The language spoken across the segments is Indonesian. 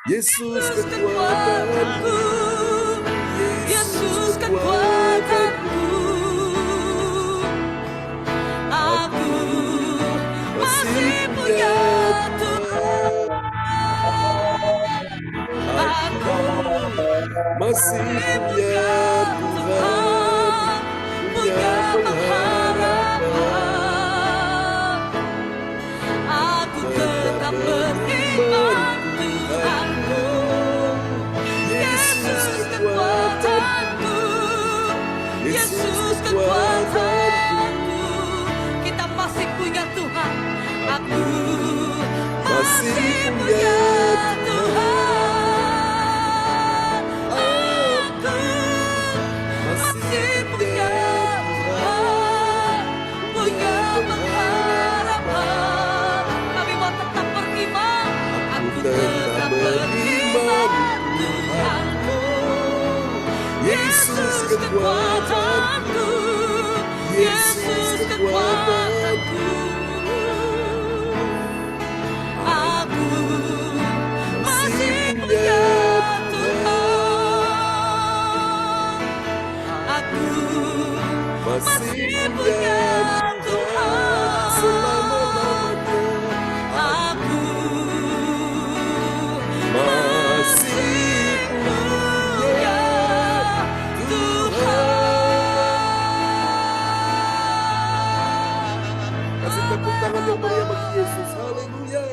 Yesus Yesus kekuatanku, kekuatanku, Yesus Yesus kekuatanku. kekuatanku. Aku Masih masih punya punya Tuhan, aku masih masih punya punya Tuhan, Tuhan, punya punya pengharapan, pengharapan. Aku tetap tetap beriman beriman Tuhanku. Tuhanku, Yesus Yesus kekuatanku, kekuatanku, Yesus Yesus kekuatanku. kekuatanku. Kita masih punya Tuhan. Aku Masih masih punya punya Tuhan, Tuhan. aku Aku masih masih punya punya Tuhan, Tuhan, punya punya pengharapan. pengharapan. Kami mau tetap beriman. Aku Aku tetap tetap beriman beriman Tuhanku. Tuhanku, Yesus Yesus kekuatanku, kekuatanku, Yesus Yesus kekuatanku. kekuatanku. Aku Masih masih punya punya Tuhan, Tuhan. Aku masih masih punya punya Tuhan selama-lamanya. Aku Masih punya Tuhan. Kasih tepuk tangan yang meriah bagi Yesus. Haleluya.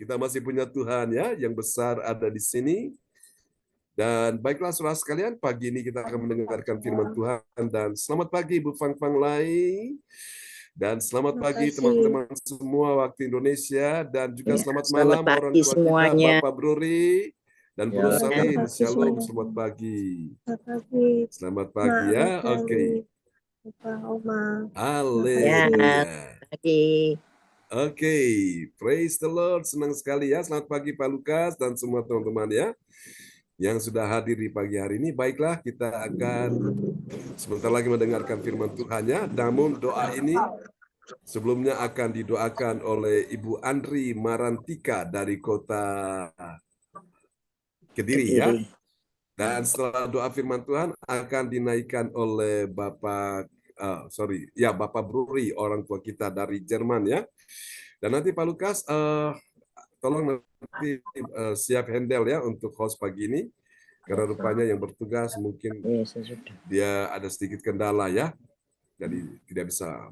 Kita masih punya Tuhan ya, yang besar ada di sini. Dan baiklah saudara sekalian, pagi ini kita akan mendengarkan firman Tuhan. Dan selamat pagi Bu Fang Fang Lai. Dan selamat pagi teman-teman semua waktu Indonesia. Dan juga selamat malam orang tua kita, Bapak Bruri dan Bu Rosalin. Shalom, selamat pagi. Selamat pagi ya, oke. Haleluya. Oke, praise the Lord. Senang sekali ya. Selamat pagi Pak Lukas dan semua teman-teman ya yang sudah hadir di pagi hari ini. Baiklah, kita akan sebentar lagi mendengarkan firman Tuhan ya. Namun doa ini sebelumnya akan didoakan oleh Ibu Andri Marantika dari kota Kediri ya. Dan setelah doa firman Tuhan akan dinaikkan oleh Bapak Bapak Bruri, orang tua kita dari Jerman ya. Dan nanti Pak Lukas tolong nanti siap handle ya untuk host pagi ini. Karena rupanya yang bertugas mungkin dia ada sedikit kendala ya. Jadi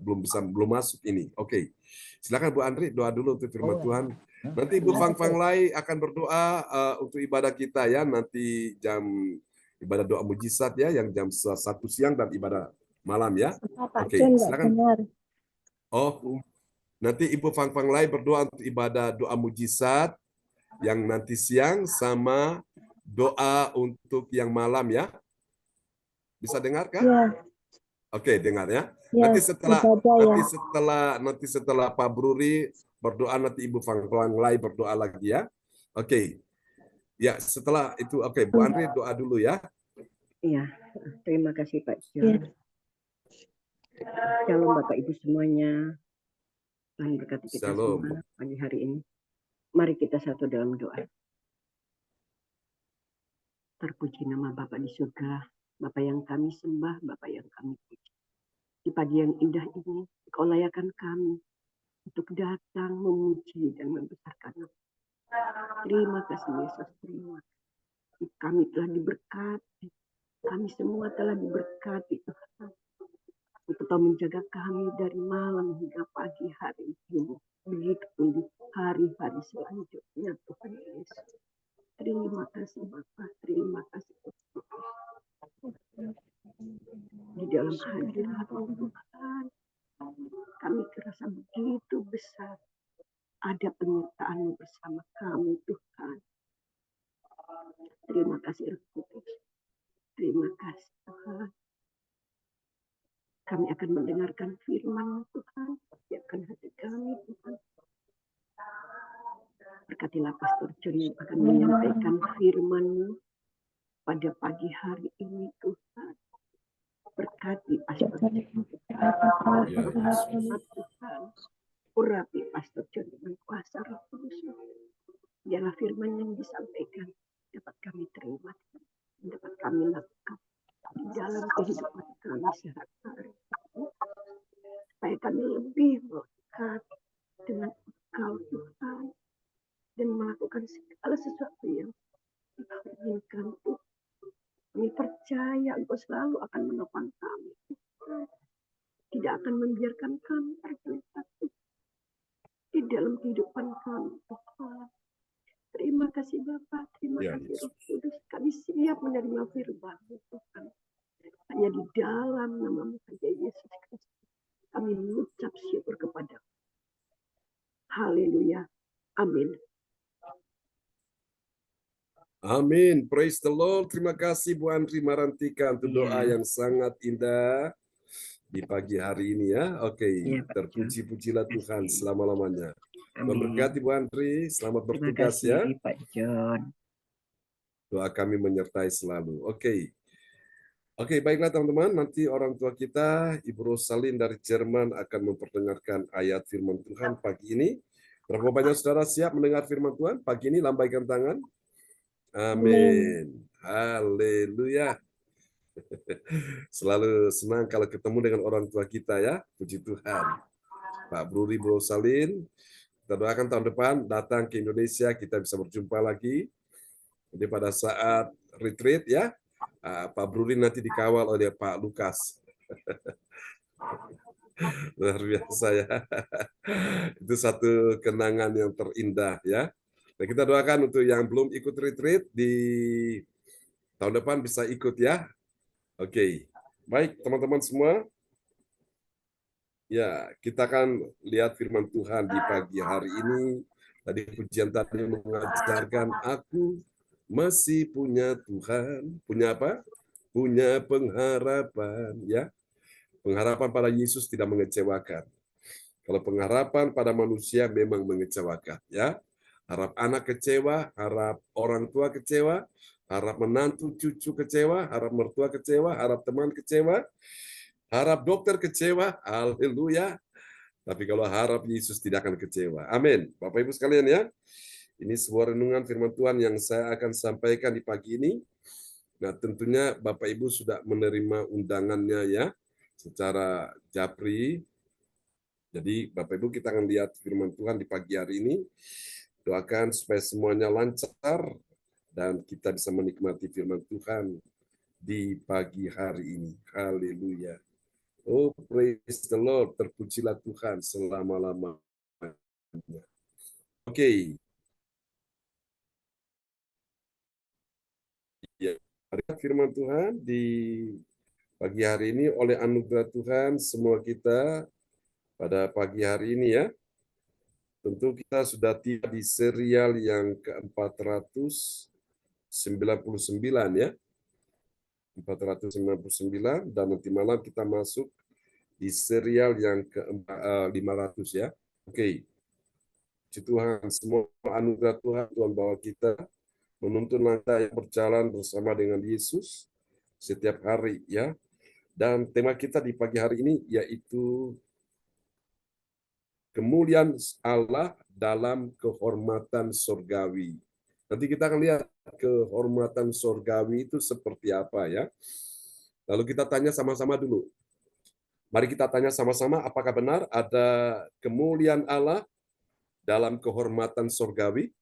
belum masuk ini. Oke. Silakan Bu Andri doa dulu untuk firman Tuhan. Nanti Bu Fang Fang Lai akan berdoa untuk ibadah kita ya. Nanti jam ibadah doa mujizat ya yang jam 1 siang dan ibadah malam ya. Oke, silakan. Oh, nanti Ibu Fang Fang Lai berdoa untuk ibadah doa mujizat yang nanti siang sama doa untuk yang malam ya. Bisa dengar kah? Ya, Oke, dengar ya. ya, Nanti setelah Pak Bruri berdoa, nanti Ibu Fang Fang Lai berdoa lagi ya. Oke. Ya, setelah itu oke, Bu Andri doa dulu ya. Iya, terima kasih Pak ya. John. Shalom Bapak Ibu semuanya. Tuhan berkati kita Shalom. semua pagi hari ini. Mari kita satu dalam doa. Terpuji nama Bapa di surga, Bapa yang kami sembah, Bapa yang kami puji. Di pagi yang indah ini, Engkau layakkan kami untuk datang memuji dan membesarkan nama. Terima kasih Yesus, terima kasih. Kami telah diberkati, kami semua telah diberkati Tuhan. Untuk menjaga kami dari malam hingga pagi hari ini. Begitupun di hari-hari selanjutnya Tuhan Yesus. Terima kasih Bapa, terima kasih Tuhan. Di dalam hadirat-Mu Tuhan, kami terasa begitu besar. Ada penyertaan bersama kami Tuhan. Terima kasih Roh Kudus. Terima kasih Tuhan. Kami akan mendengarkan firman Tuhan. Siapkan hati kami Tuhan. Berkatilah Pastor John yang akan menyampaikan firman-Mu pada pagi hari ini Tuhan. Berkati Pastor John. Tuhan. Urapi Pastor John dengan kuasa Roh Kudus. Biarlah firman yang disampaikan dapat kami terima, dapat kami lakukan di dalam kehidupan kami sehari-hari. Supaya kami lebih melekat dengan Engkau Tuhan dan melakukan segala sesuatu yang Engkau inginkan Tuhan. Kami percaya Engkau selalu akan menopang kami. Tidak akan membiarkan kami tergeletak di dalam kehidupan kami Tuhan. Terima kasih Bapa, terima Ya, kasih Roh Yesus. Kudus. Kami siap menerima firman-Mu Tuhan. Hanya di dalam nama-Mu saja Yesus Kristus. Kami mengucap syukur kepada. Haleluya. Amin. Amin. Praise the Lord. Terima kasih Bu Andri Marantika untuk doa Iya. yang sangat indah di pagi hari ini ya. Oke, Iya, Pak John. terpuji-pujilah Terima Tuhan kasih. selama-lamanya. Tuhan Amin. berkati Bu Andri, selamat Terima bertugas kasih ya. Pak John. Doa kami menyertai selalu. Oke. Oke, baiklah teman-teman. Nanti orang tua kita, Ibu Rosalin dari Jerman akan memperdengarkan ayat firman Tuhan pagi ini. Berapa banyak saudara siap mendengar firman Tuhan? Pagi ini lambaikan tangan. Amin. Haleluya. Selalu senang kalau ketemu dengan orang tua kita ya. Puji Tuhan. Pak Bruri Bro Salin, kita doakan tahun depan datang ke Indonesia, kita bisa berjumpa lagi. Jadi pada saat retreat ya, Pak Bruri nanti dikawal oleh Pak Lukas. Luar biasa ya. Itu satu kenangan yang terindah ya. Nah, kita doakan untuk yang belum ikut retreat di tahun depan bisa ikut ya. Oke. Baik, teman-teman semua. Ya, kita akan lihat firman Tuhan di pagi hari ini. Tadi pujian tadi mengajarkan aku masih punya Tuhan. Punya apa? Punya pengharapan ya. Pengharapan pada Yesus tidak mengecewakan. Kalau pengharapan pada manusia memang mengecewakan ya. Harap anak kecewa, harap orang tua kecewa, harap menantu cucu kecewa, harap mertua kecewa, harap teman kecewa, harap dokter kecewa. Haleluya. Tapi kalau harap Yesus tidak akan kecewa. Amin. Bapak Ibu sekalian ya. Ini sebuah renungan firman Tuhan yang saya akan sampaikan di pagi ini. Nah, tentunya Bapak Ibu sudah menerima undangannya ya secara japri. Jadi Bapak Ibu kita akan lihat firman Tuhan di pagi hari ini. Doakan supaya semuanya lancar dan kita bisa menikmati firman Tuhan di pagi hari ini. Haleluya. Oh, praise the Lord. Terpujilah Tuhan selama-lamanya. Oke. Ya, firman Tuhan di pagi hari ini oleh anugerah Tuhan semua kita pada pagi hari ini ya. Tentu kita sudah tiba di serial yang ke-499 ya. 499 dan nanti malam kita masuk di serial yang ke-500 ya. Oke. Puji Tuhan, semua anugerah Tuhan, Tuhan bawa kita menuntun langkah yang berjalan bersama dengan Yesus setiap hari ya. Dan tema kita di pagi hari ini yaitu kemuliaan Allah dalam kehormatan surgawi. Nanti kita akan lihat kehormatan surgawi itu seperti apa ya. Lalu kita tanya sama-sama dulu. Mari kita tanya sama-sama apakah benar ada kemuliaan Allah dalam kehormatan surgawi?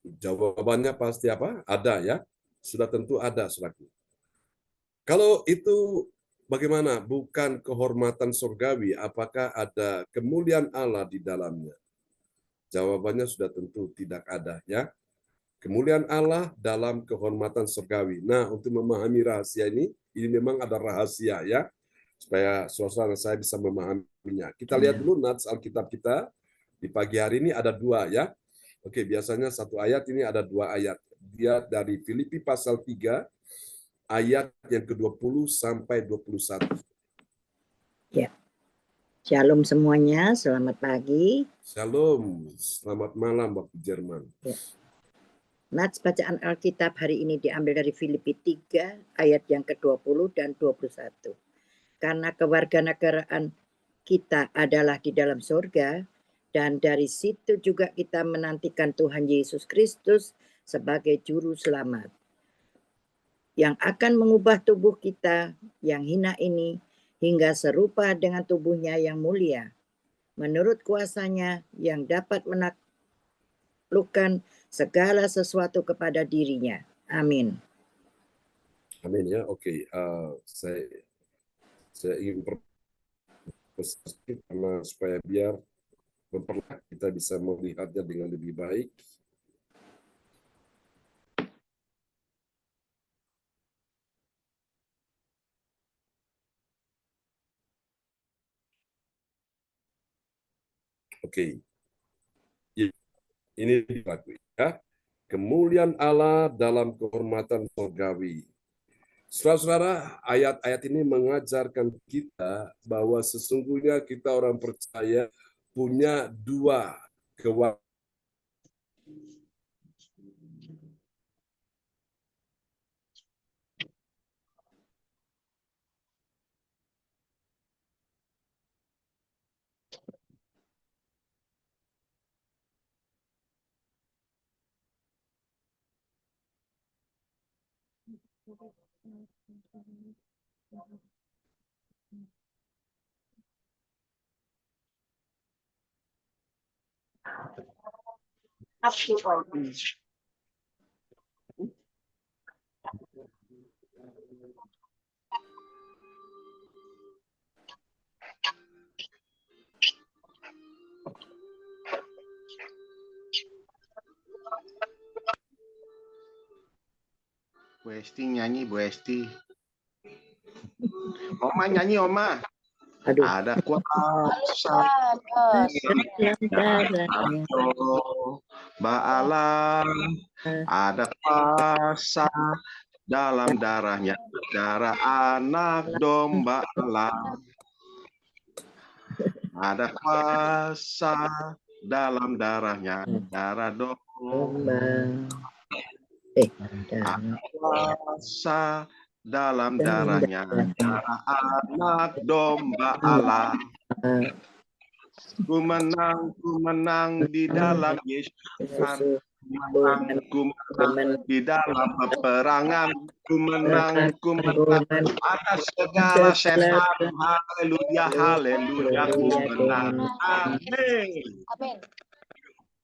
Jawabannya pasti apa? Ada ya. Sudah tentu ada, saudaraku. Kalau itu bagaimana? Bukan kehormatan surgawi, apakah ada kemuliaan Allah di dalamnya? Jawabannya sudah tentu tidak ada ya. Kemuliaan Allah dalam kehormatan surgawi. Nah, untuk memahami rahasia ini memang ada rahasia ya. Supaya suasana saya bisa memahaminya. Kita lihat dulu nats Alkitab kita di pagi hari ini ada dua ya. Oke, biasanya satu ayat ini ada dua ayat. Dia dari Filipi pasal 3 ayat yang ke-20 sampai 21. Ya. Shalom semuanya, selamat pagi. Shalom, selamat malam Bapak Jerman. Ya. Nats bacaan Alkitab hari ini diambil dari Filipi 3 ayat yang ke-20 dan 21. Karena kewarganegaraan kita adalah di dalam surga, Dan dari situ juga kita menantikan Tuhan Yesus Kristus sebagai juru selamat yang akan mengubah tubuh kita yang hina ini hingga serupa dengan tubuhnya yang mulia, menurut kuasanya yang dapat menaklukkan segala sesuatu kepada dirinya. Amin. Amin ya. Oke, saya ingin karena supaya biar kita bisa melihatnya dengan lebih baik. Oke, ini diakui ya. Kemuliaan Allah dalam kehormatan surgawi. Saudara-saudara, ayat-ayat ini mengajarkan kita bahwa sesungguhnya kita orang percaya punya dua kewajiban. Bu Esti nyanyi, Bu Esti. Oma nyanyi, Oma. Aduh. Ada kuasa Ba'ala, ada kuasa dalam darahnya, darah anak domba Allah. Ada kuasa dalam darahnya, darah domba. Ada kuasa dalam darahnya, darah anak domba Allah. Ku menang di dalam Yesus. Ku menang di dalam peperangan. Ku menang atas segala setan. Haleluya, haleluya. Ku menang. Amin.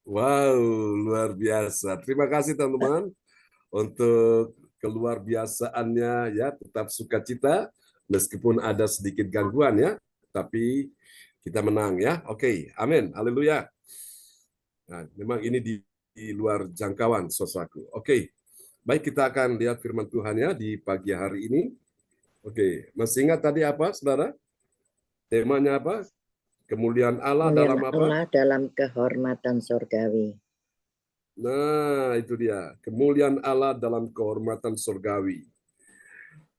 Wow, luar biasa. Terima kasih teman-teman untuk keluar biasaannya ya, tetap sukacita meskipun ada sedikit gangguan ya, tapi kita menang ya. Oke, amin. Haleluya. Nah, memang ini di luar jangkauan saudaraku. Oke. Baik, kita akan lihat firman Tuhan ya di pagi hari ini. Oke, masih ingat tadi apa, Saudara? Temanya apa? Kemuliaan Allah dalam apa? Allah dalam kehormatan surgawi. Nah, itu dia. Kemuliaan Allah dalam kehormatan surgawi.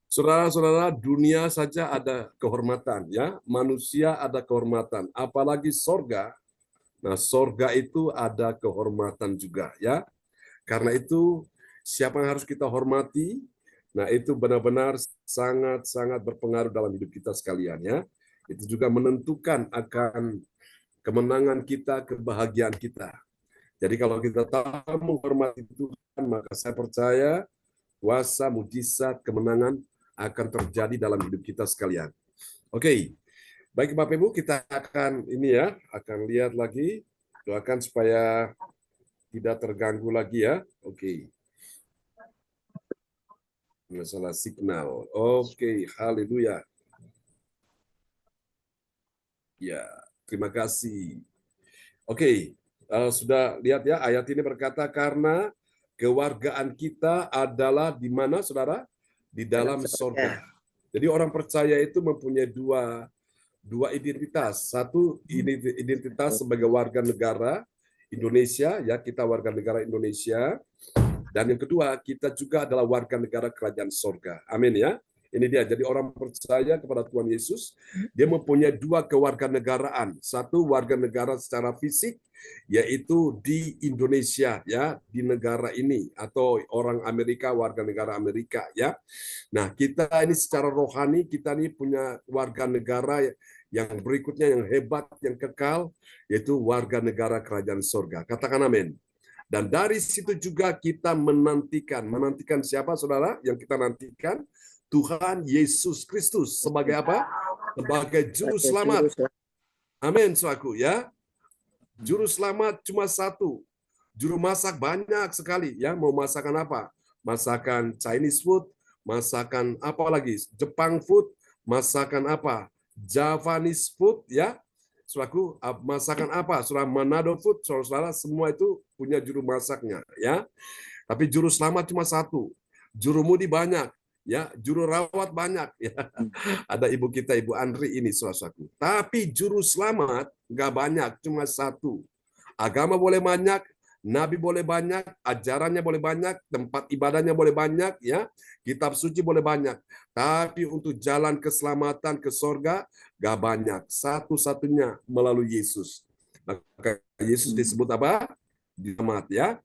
Saudara-saudara, dunia saja ada kehormatan, ya. Manusia ada kehormatan, apalagi sorga. Nah, sorga itu ada kehormatan juga, ya. Karena itu, siapa yang harus kita hormati? Nah, itu benar-benar sangat-sangat berpengaruh dalam hidup kita sekalian, ya. Itu juga menentukan akan kemenangan kita, kebahagiaan kita. Jadi kalau kita tahu menghormati Tuhan, maka saya percaya kuasa, mujizat, kemenangan akan terjadi dalam hidup kita sekalian. Oke, baik Bapak Ibu, kita akan akan lihat lagi. Doakan supaya tidak terganggu lagi ya. Oke. Masalah signal. Oke, haleluya. Ya, terima kasih. Oke, sudah lihat ya, ayat ini berkata karena kewargaan kita adalah di mana, saudara? Di dalam sorga. Jadi orang percaya itu mempunyai dua identitas. Satu identitas sebagai warga negara Indonesia, ya kita warga negara Indonesia. Dan yang kedua, kita juga adalah warga negara kerajaan sorga. Amin ya. Ini dia, jadi orang percaya kepada Tuhan Yesus, dia mempunyai dua kewarganegaraan. Satu warga negara secara fisik, yaitu di Indonesia, ya di negara ini, atau orang Amerika, warga negara Amerika, ya. Nah, kita ini secara rohani, kita ini punya warga negara yang berikutnya yang hebat, yang kekal, yaitu warga negara kerajaan surga. Katakan amin. Dan dari situ juga kita menantikan siapa saudara? Yang kita nantikan Tuhan Yesus Kristus sebagai apa? Sebagai juru selamat. Amin, saudaraku ya. Juru selamat cuma satu. Juru masak banyak sekali ya. Mau masakan apa? Masakan Chinese food, masakan apa lagi? Jepang food, masakan apa? Javanese food ya. Saudaraku, masakan apa? Saudara Manado food, saudara semua itu punya juru masaknya ya. Tapi juru selamat cuma satu. Juru mudi banyak ya, juru rawat banyak ya. Ada ibu kita, Ibu Andri ini saudaraku. Tapi juru selamat nggak banyak, cuma satu. Agama boleh banyak, nabi boleh banyak, ajarannya boleh banyak, tempat ibadahnya boleh banyak ya. Kitab suci boleh banyak, tapi untuk jalan keselamatan ke sorga gak banyak. Satu-satunya melalui Yesus. Maka Yesus disebut apa? Selamat ya.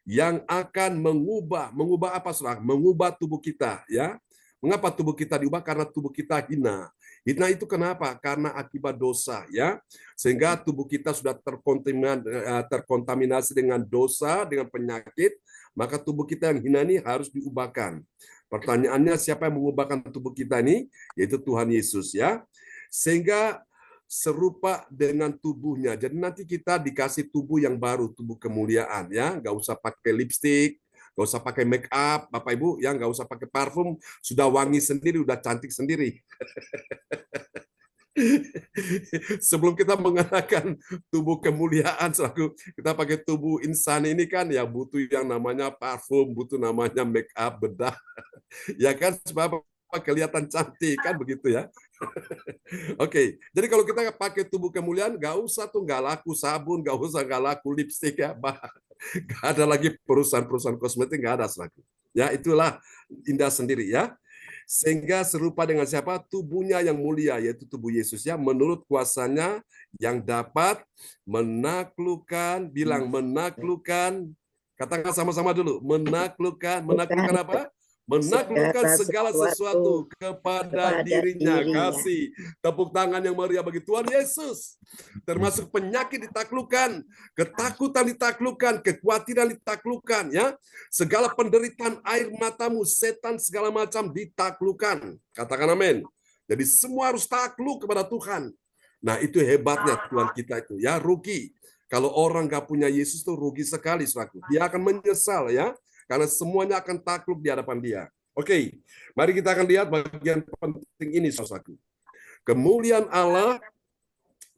Yang akan mengubah apa saudara? Mengubah tubuh kita ya. Mengapa tubuh kita diubah? Karena tubuh kita hina. Hina itu kenapa? Karena akibat dosa ya. Sehingga tubuh kita sudah terkontaminasi dengan dosa, dengan penyakit, maka tubuh kita yang hina ini harus diubahkan. Pertanyaannya siapa yang mengubahkan tubuh kita ini? Yaitu Tuhan Yesus ya. Sehingga serupa dengan tubuhnya. Jadi nanti kita dikasih tubuh yang baru, tubuh kemuliaan ya. Nggak usah pakai lipstick, nggak usah pakai make up, Bapak Ibu, ya nggak usah pakai parfum, sudah wangi sendiri, udah cantik sendiri. Sebelum kita mengenakan tubuh kemuliaan, kita pakai tubuh insan ini kan ya butuh yang namanya parfum, butuh namanya make up, bedah, ya kan supaya kelihatan cantik kan begitu ya. Oke, jadi kalau kita pakai tubuh kemuliaan, nggak usah tuh nggak laku sabun, nggak laku lipstik ya, nggak ada lagi perusahaan-perusahaan kosmetik, nggak ada lagi. Ya itulah indah sendiri ya. Sehingga serupa dengan siapa? Tubuhnya yang mulia, yaitu tubuh Yesus ya, menurut kuasanya yang dapat menaklukkan, bilang menaklukkan, katakan sama-sama dulu, menaklukkan apa? Menaklukkan segala sesuatu kepada dirinya. Kasih tepuk tangan yang meriah bagi Tuhan Yesus. Termasuk penyakit ditaklukkan, ketakutan ditaklukkan, kekhawatiran ditaklukkan ya. Segala penderitaan air matamu, setan segala macam ditaklukkan. Katakan amin. Jadi semua harus takluk kepada Tuhan. Nah, itu hebatnya Tuhan kita itu ya, rugi. Kalau orang nggak punya Yesus itu rugi sekali, saudaraku. Dia akan menyesal ya. Karena semuanya akan takluk di hadapan dia. Oke, mari kita akan lihat bagian penting ini, saudaraku. Kemuliaan Allah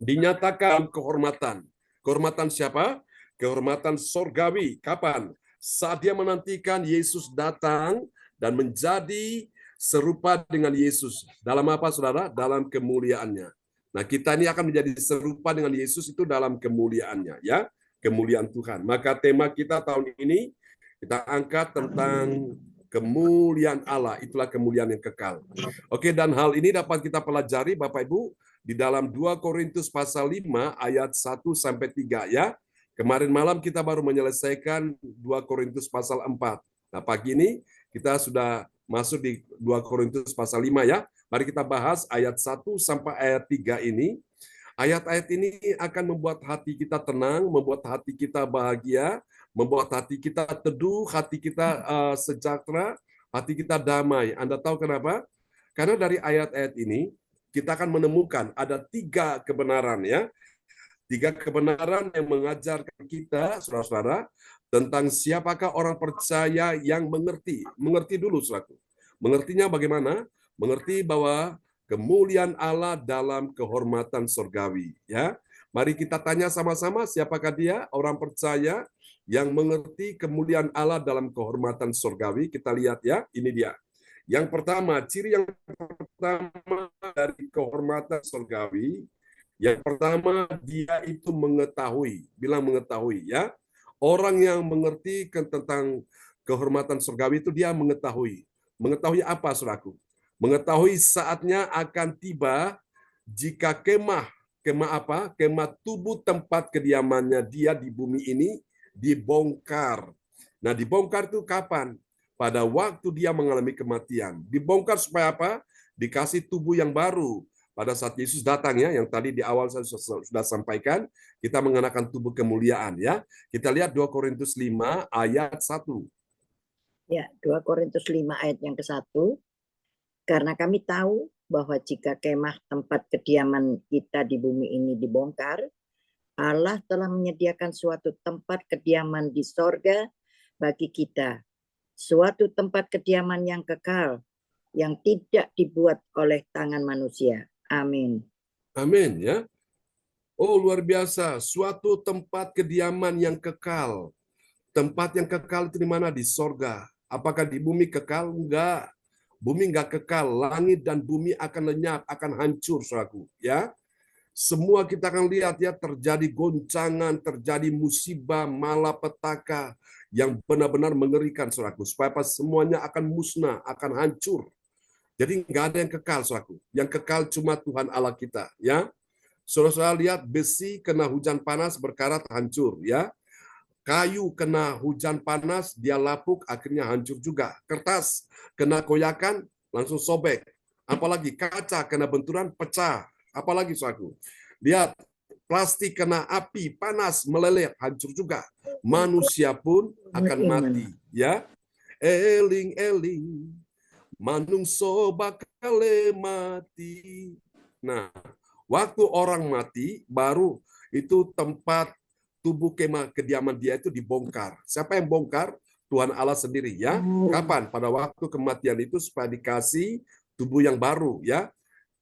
dinyatakan kehormatan. Kehormatan siapa? Kehormatan sorgawi. Kapan? Saat dia menantikan Yesus datang dan menjadi serupa dengan Yesus. Dalam apa, saudara? Dalam kemuliaannya. Nah, kita ini akan menjadi serupa dengan Yesus itu dalam kemuliaannya, ya. Kemuliaan Tuhan. Maka tema kita tahun ini kita angkat tentang kemuliaan Allah, itulah kemuliaan yang kekal. Oke, dan hal ini dapat kita pelajari Bapak Ibu di dalam 2 Korintus pasal 5 ayat 1 sampai 3 ya. Kemarin malam kita baru menyelesaikan 2 Korintus pasal 4. Nah, pagi ini kita sudah masuk di 2 Korintus pasal 5 ya. Mari kita bahas ayat 1 sampai ayat 3 ini. Ayat-ayat ini akan membuat hati kita tenang, membuat hati kita bahagia, membuat hati kita teduh, hati kita sejahtera, hati kita damai. Anda tahu kenapa? Karena dari ayat-ayat ini kita akan menemukan ada 3 kebenaran ya. 3 kebenaran yang mengajarkan kita, saudara-saudara, tentang siapakah orang percaya yang mengerti. Mengerti dulu, saudaraku. Mengertinya bagaimana? Mengerti bahwa kemuliaan Allah dalam kehormatan surgawi. Ya, mari kita tanya sama-sama siapakah dia orang percaya yang mengerti kemuliaan Allah dalam kehormatan surgawi. Kita lihat ya, ini dia. Yang pertama, ciri yang pertama dari kehormatan surgawi, yang pertama dia itu mengetahui, bilang mengetahui ya. Orang yang mengerti tentang kehormatan surgawi itu dia mengetahui. Mengetahui apa, saudaraku? Mengetahui saatnya akan tiba jika kemah apa? Kemah tubuh tempat kediamannya dia di bumi ini dibongkar. Nah, dibongkar itu kapan? Pada waktu dia mengalami kematian. Dibongkar supaya apa? Dikasih tubuh yang baru. pada saat Yesus datang ya, yang tadi di awal saya sudah sampaikan, kita mengenakan tubuh kemuliaan ya. Kita lihat 2 Korintus 5 ayat 1. Ya, 2 Korintus 5 ayat yang ke-1. Karena kami tahu bahwa jika kemah tempat kediaman kita di bumi ini dibongkar, Allah telah menyediakan suatu tempat kediaman di sorga bagi kita. Suatu tempat kediaman yang kekal, yang tidak dibuat oleh tangan manusia. Amin. Amin ya. Oh, luar biasa. Suatu tempat kediaman yang kekal. Tempat yang kekal itu di mana? Di sorga. Apakah di bumi kekal? Enggak. Bumi enggak kekal. Langit dan bumi akan lenyap, akan hancur, saudaraku. Ya. Semua kita akan lihat ya, terjadi goncangan, terjadi musibah, malapetaka yang benar-benar mengerikan, saudaraku. Supaya semuanya akan musnah, akan hancur. Jadi enggak ada yang kekal, saudaraku. Yang kekal cuma Tuhan Allah kita. Ya. Saudara-saudara lihat, besi kena hujan panas berkarat hancur. Ya. Kayu kena hujan panas, dia lapuk, akhirnya hancur juga. Kertas kena koyakan, langsung sobek. Apalagi kaca kena benturan, pecah. Apalagi saudaraku. Lihat, plastik kena api, panas, meleleh, hancur juga. Manusia pun akan mati. Ya, eling-eling, manungso bakal mati. Nah, waktu orang mati, baru itu tempat tubuh kediaman dia itu dibongkar. Siapa yang bongkar? Tuhan Allah sendiri ya. Kapan? Pada waktu kematian itu supaya dikasih tubuh yang baru ya.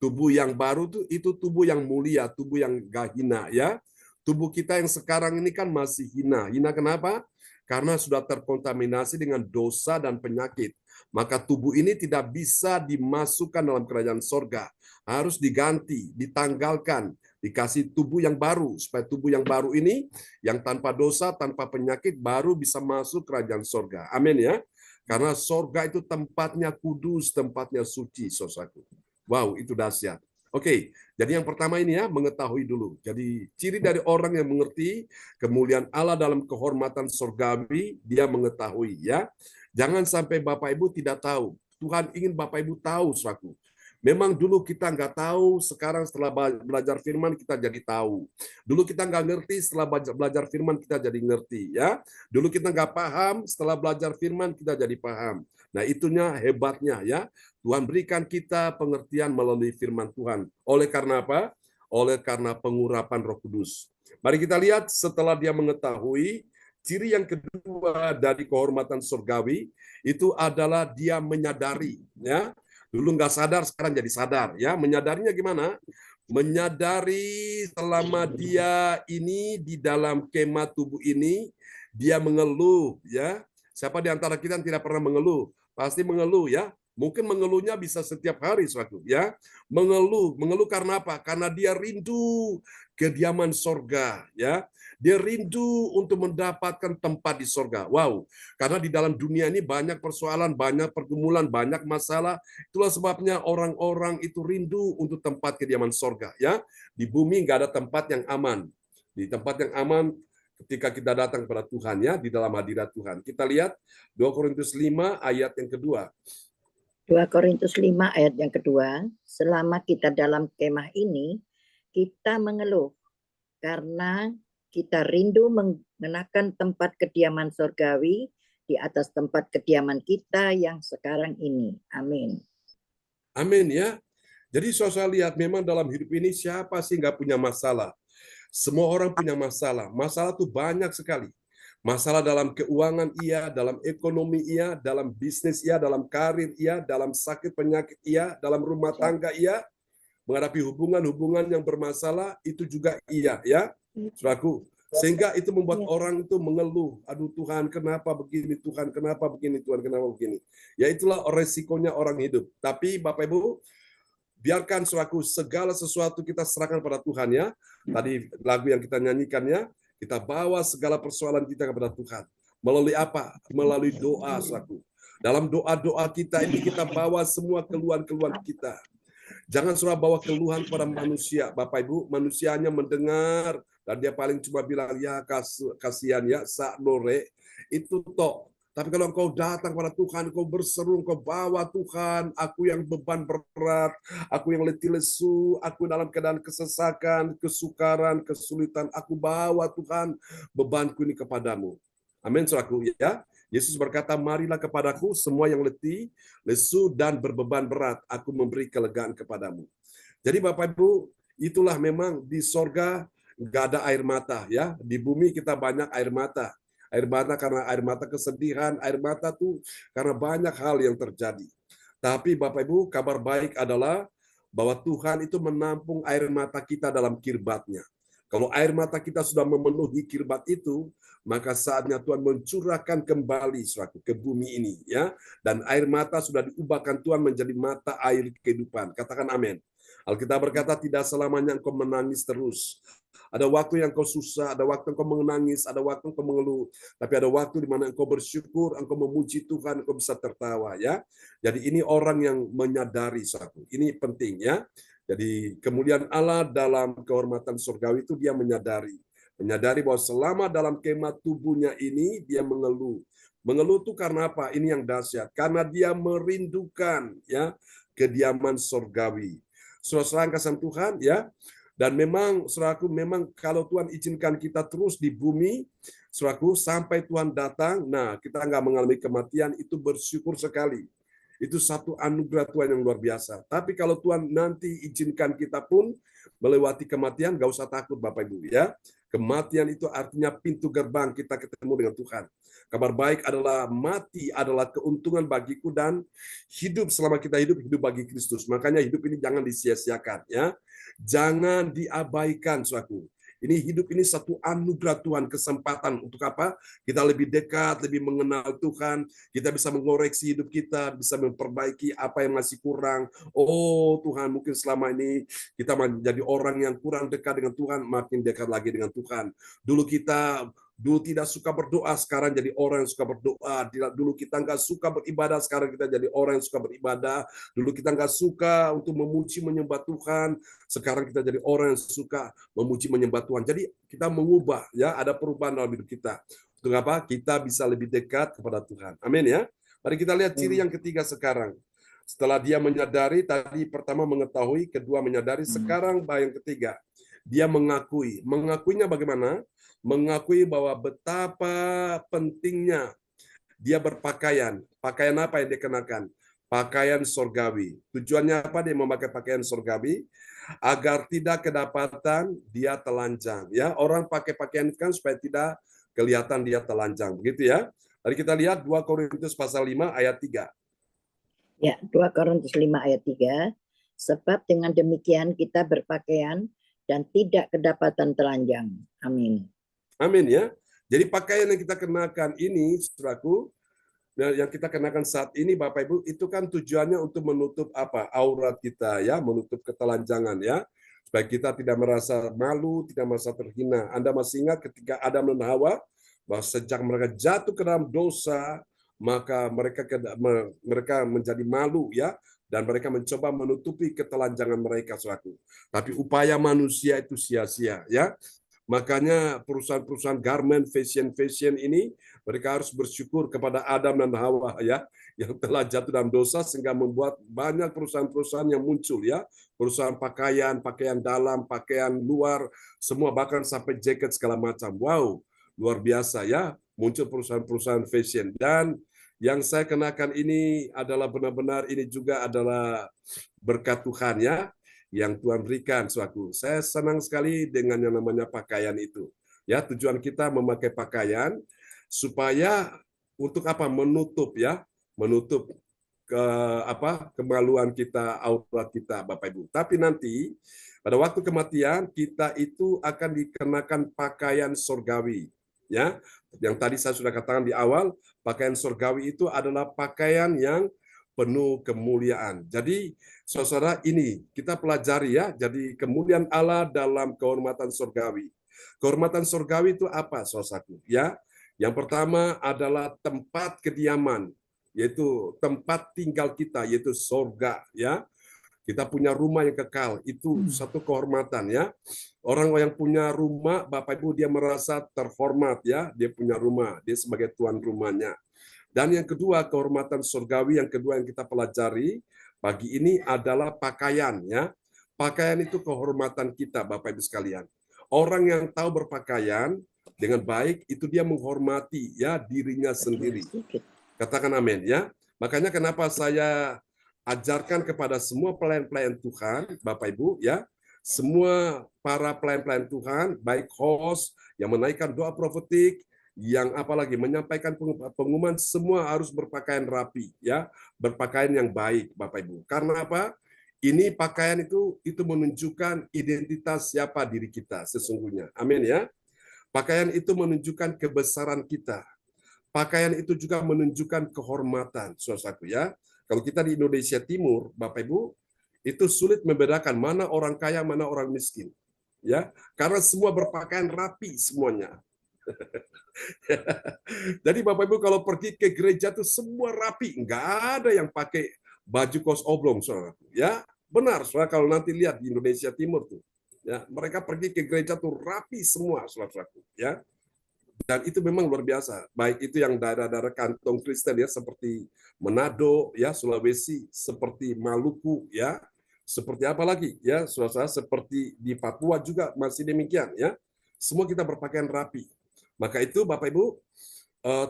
Tubuh yang baru itu tubuh yang mulia, tubuh yang gak hina ya. Tubuh kita yang sekarang ini kan masih hina. Hina kenapa? Karena sudah terkontaminasi dengan dosa dan penyakit. Maka tubuh ini tidak bisa dimasukkan dalam kerajaan sorga. Harus diganti, ditanggalkan, dikasih tubuh yang baru, supaya tubuh yang baru ini, yang tanpa dosa, tanpa penyakit, baru bisa masuk kerajaan sorga. Amin ya. Karena sorga itu tempatnya kudus, tempatnya suci, saudaraku. Wow, itu dahsyat. Oke, jadi yang pertama ini ya, mengetahui dulu. Jadi ciri dari orang yang mengerti kemuliaan Allah dalam kehormatan sorgawi, dia mengetahui ya. Jangan sampai Bapak Ibu tidak tahu. Tuhan ingin Bapak Ibu tahu, saudaraku. Memang dulu kita nggak tahu, sekarang setelah belajar firman kita jadi tahu. Dulu kita nggak ngerti, setelah belajar firman kita jadi ngerti. Ya, dulu kita nggak paham, setelah belajar firman kita jadi paham. Nah, itunya hebatnya ya. Tuhan berikan kita pengertian melalui firman Tuhan. Oleh karena apa? Oleh karena pengurapan Roh Kudus. Mari kita lihat setelah dia mengetahui, ciri yang kedua dari kehormatan surgawi itu adalah dia menyadari. Ya. Dulu nggak sadar, sekarang jadi sadar. Ya, menyadarinya gimana? Menyadari selama dia ini di dalam kemah tubuh ini, dia mengeluh. Ya, siapa di antara kita yang tidak pernah mengeluh? Pasti mengeluh ya. Mungkin mengeluhnya bisa setiap hari, suatu ya. Mengeluh karena apa? Karena dia rindu kediaman sorga, ya. Dia rindu untuk mendapatkan tempat di sorga. Wow, karena di dalam dunia ini banyak persoalan, banyak pergumulan, banyak masalah. Itulah sebabnya orang-orang itu rindu untuk tempat kediaman sorga. Ya, di bumi nggak ada tempat yang aman. Di tempat yang aman ketika kita datang kepada Tuhan ya, di dalam hadirat Tuhan. Kita lihat 2 Korintus 5 ayat yang kedua. 2 Korintus 5 ayat yang kedua, selama kita dalam kemah ini, kita mengeluh karena kita rindu mengenakan tempat kediaman surgawi di atas tempat kediaman kita yang sekarang ini. Amin. Amin ya. Jadi saudara lihat, memang dalam hidup ini siapa sih nggak punya masalah? Semua orang punya masalah. Masalah tuh banyak sekali. Masalah dalam keuangan iya, dalam ekonomi iya, dalam bisnis iya, dalam karir iya, dalam sakit penyakit iya, dalam rumah tangga iya, menghadapi hubungan-hubungan yang bermasalah itu juga iya ya, saudaraku. Sehingga itu membuat orang itu mengeluh, aduh Tuhan kenapa begini, Tuhan kenapa begini, Tuhan kenapa begini. Ya itulah resikonya orang hidup. Tapi Bapak Ibu, biarkan saudaraku segala sesuatu kita serahkan pada Tuhan ya. Tadi lagu yang kita nyanyikan ya, kita bawa segala persoalan kita kepada Tuhan. Melalui apa? Melalui doa, saudaraku. Dalam doa-doa kita ini kita bawa semua keluhan-keluhan kita. Jangan suruh bawa keluhan kepada manusia, Bapak Ibu. Manusianya mendengar dan dia paling cuma bilang ya kasihan ya sak lore itu tok. Tapi kalau engkau datang pada Tuhan, engkau berseru, engkau bawa Tuhan, aku yang beban berat, aku yang letih lesu, aku dalam keadaan kesesakan, kesukaran, kesulitan, aku bawa Tuhan bebanku ini kepadamu. Amin, saudaraku ya. Yesus berkata, marilah kepadaku semua yang letih, lesu, dan berbeban berat, aku memberi kelegaan kepadamu. Jadi Bapak Ibu, itulah memang di sorga nggak ada air mata ya. Di bumi kita banyak air mata. Air mata karena air mata kesedihan, air mata tuh karena banyak hal yang terjadi. Tapi Bapak Ibu, kabar baik adalah bahwa Tuhan itu menampung air mata kita dalam kirbatnya. Kalau air mata kita sudah memenuhi kirbat itu, maka saatnya Tuhan mencurahkan kembali suatu ke bumi ini ya. Dan air mata sudah diubahkan Tuhan menjadi mata air kehidupan. Katakan amin. Alkitab berkata tidak selamanya engkau menangis terus. Ada waktu yang kau susah, ada waktu engkau menangis, ada waktu engkau mengeluh. Tapi ada waktu di mana engkau bersyukur, engkau memuji Tuhan, engkau bisa tertawa ya. Jadi ini orang yang menyadari satu. Ini penting ya. Jadi kemuliaan Allah dalam kehormatan surgawi itu dia menyadari. Menyadari bahwa selama dalam kemah tubuhnya ini dia mengeluh. Mengeluh itu karena apa? Ini yang dahsyat. Karena dia merindukan ya kediaman surgawi. Saudara kasih Tuhan ya. Dan memang, saudaraku, memang kalau Tuhan izinkan kita terus di bumi, saudaraku, sampai Tuhan datang, nah kita nggak mengalami kematian, itu bersyukur sekali. Itu satu anugerah Tuhan yang luar biasa. Tapi kalau Tuhan nanti izinkan kita pun melewati kematian, nggak usah takut Bapak Ibu ya. Kematian itu artinya pintu gerbang kita ketemu dengan Tuhan. Kabar baik adalah mati adalah keuntungan bagiku dan hidup selama kita hidup bagi Kristus. Makanya hidup ini jangan disia-siakan ya. Jangan diabaikan suatu. Ini hidup ini satu anugerah Tuhan, kesempatan untuk apa? Kita lebih dekat, lebih mengenal Tuhan, kita bisa mengoreksi hidup kita, bisa memperbaiki apa yang masih kurang. Oh Tuhan, mungkin selama ini kita menjadi orang yang kurang dekat dengan Tuhan, makin dekat lagi dengan Tuhan. Dulu tidak suka berdoa, sekarang jadi orang yang suka berdoa. Dulu kita nggak suka beribadah, sekarang kita jadi orang yang suka beribadah. Dulu kita nggak suka untuk memuji menyembah Tuhan, sekarang kita jadi orang yang suka memuji menyembah Tuhan. Jadi kita mengubah, ya ada perubahan dalam hidup kita. Untuk apa? Kita bisa lebih dekat kepada Tuhan. Amin ya. Mari kita lihat ciri yang ketiga sekarang. Setelah dia menyadari, tadi pertama mengetahui, kedua menyadari, sekarang yang ketiga. Dia mengakui. Mengakuinya bagaimana? Mengakui bahwa betapa pentingnya dia berpakaian. Pakaian apa yang dikenakan? Pakaian surgawi. Tujuannya apa dia memakai pakaian surgawi? Agar tidak kedapatan dia telanjang. Ya, orang pakai pakaian kan supaya tidak kelihatan dia telanjang. Begitu ya. Mari kita lihat 2 Korintus pasal 5 ayat 3. Ya, 2 Korintus 5 ayat 3. Sebab dengan demikian kita berpakaian dan tidak kedapatan telanjang. Amin. Amin ya. Jadi pakaian yang kita kenakan ini, saudaraku, yang kita kenakan saat ini, Bapak Ibu, itu kan tujuannya untuk menutup apa? Aurat kita ya, menutup ketelanjangan ya. Supaya kita tidak merasa malu, tidak merasa terhina. Anda masih ingat ketika Adam dan Hawa, bahwa sejak mereka jatuh ke dalam dosa, maka mereka menjadi malu ya, dan mereka mencoba menutupi ketelanjangan mereka, saudaraku. Tapi upaya manusia itu sia-sia ya. Makanya perusahaan-perusahaan garment, fashion ini, mereka harus bersyukur kepada Adam dan Hawa ya, yang telah jatuh dalam dosa sehingga membuat banyak perusahaan-perusahaan yang muncul ya, perusahaan pakaian, pakaian dalam, pakaian luar, semua bahkan sampai jaket segala macam. Wow, luar biasa ya, muncul perusahaan-perusahaan fashion. Dan yang saya kenakan ini adalah benar-benar ini juga adalah berkat Tuhan ya, yang Tuhan berikan suatu. Saya senang sekali dengan yang namanya pakaian itu. Ya, tujuan kita memakai pakaian supaya untuk apa? Menutup ya, menutup kemaluan kita, aurat kita, Bapak Ibu. Tapi nanti pada waktu kematian kita itu akan dikenakan pakaian surgawi. Ya, yang tadi saya sudah katakan di awal, pakaian surgawi itu adalah pakaian yang penuh kemuliaan. Jadi, saudara, ini kita pelajari ya. Jadi, kemuliaan Allah dalam kehormatan surgawi. Kehormatan surgawi itu apa, saudaraku? Ya, yang pertama adalah tempat kediaman, yaitu tempat tinggal kita, yaitu surga. Ya, Kita punya rumah yang kekal, itu satu kehormatan ya. Orang yang punya rumah, Bapak Ibu, dia merasa terhormat ya, dia punya rumah, dia sebagai tuan rumahnya. Dan yang kedua, kehormatan surgawi yang kedua yang kita pelajari pagi ini adalah pakaian ya. Pakaian itu kehormatan kita, Bapak Ibu sekalian. Orang yang tahu berpakaian dengan baik itu dia menghormati ya dirinya sendiri. Katakan amin ya. Makanya kenapa saya ajarkan kepada semua pelayan-pelayan Tuhan, Bapak Ibu ya, semua para pelayan-pelayan Tuhan, baik host yang menaikkan doa profetik, yang apalagi menyampaikan pengumuman, semua harus berpakaian rapi ya, berpakaian yang baik, Bapak Ibu. Karena apa? Ini pakaian itu menunjukkan identitas siapa diri kita sesungguhnya. Amin ya. Pakaian itu menunjukkan kebesaran kita. Pakaian itu juga menunjukkan kehormatan, saudaraku ya. Kalau kita di Indonesia Timur, Bapak Ibu, itu sulit membedakan mana orang kaya, mana orang miskin. Ya, karena semua berpakaian rapi semuanya. Jadi Bapak Ibu kalau pergi ke gereja itu semua rapi, nggak ada yang pakai baju kaos oblong, saudara. Ya, benar, saudara, kalau nanti lihat di Indonesia Timur tuh, ya, mereka pergi ke gereja tuh rapi semua, saudara. Ya. Dan itu memang luar biasa. Baik itu yang daerah-daerah kantong Kristen ya, seperti Manado, ya, Sulawesi, seperti Maluku, ya, seperti apa lagi, ya, saudara, seperti di Papua juga masih demikian, ya. Semua kita berpakaian rapi. Maka itu Bapak Ibu,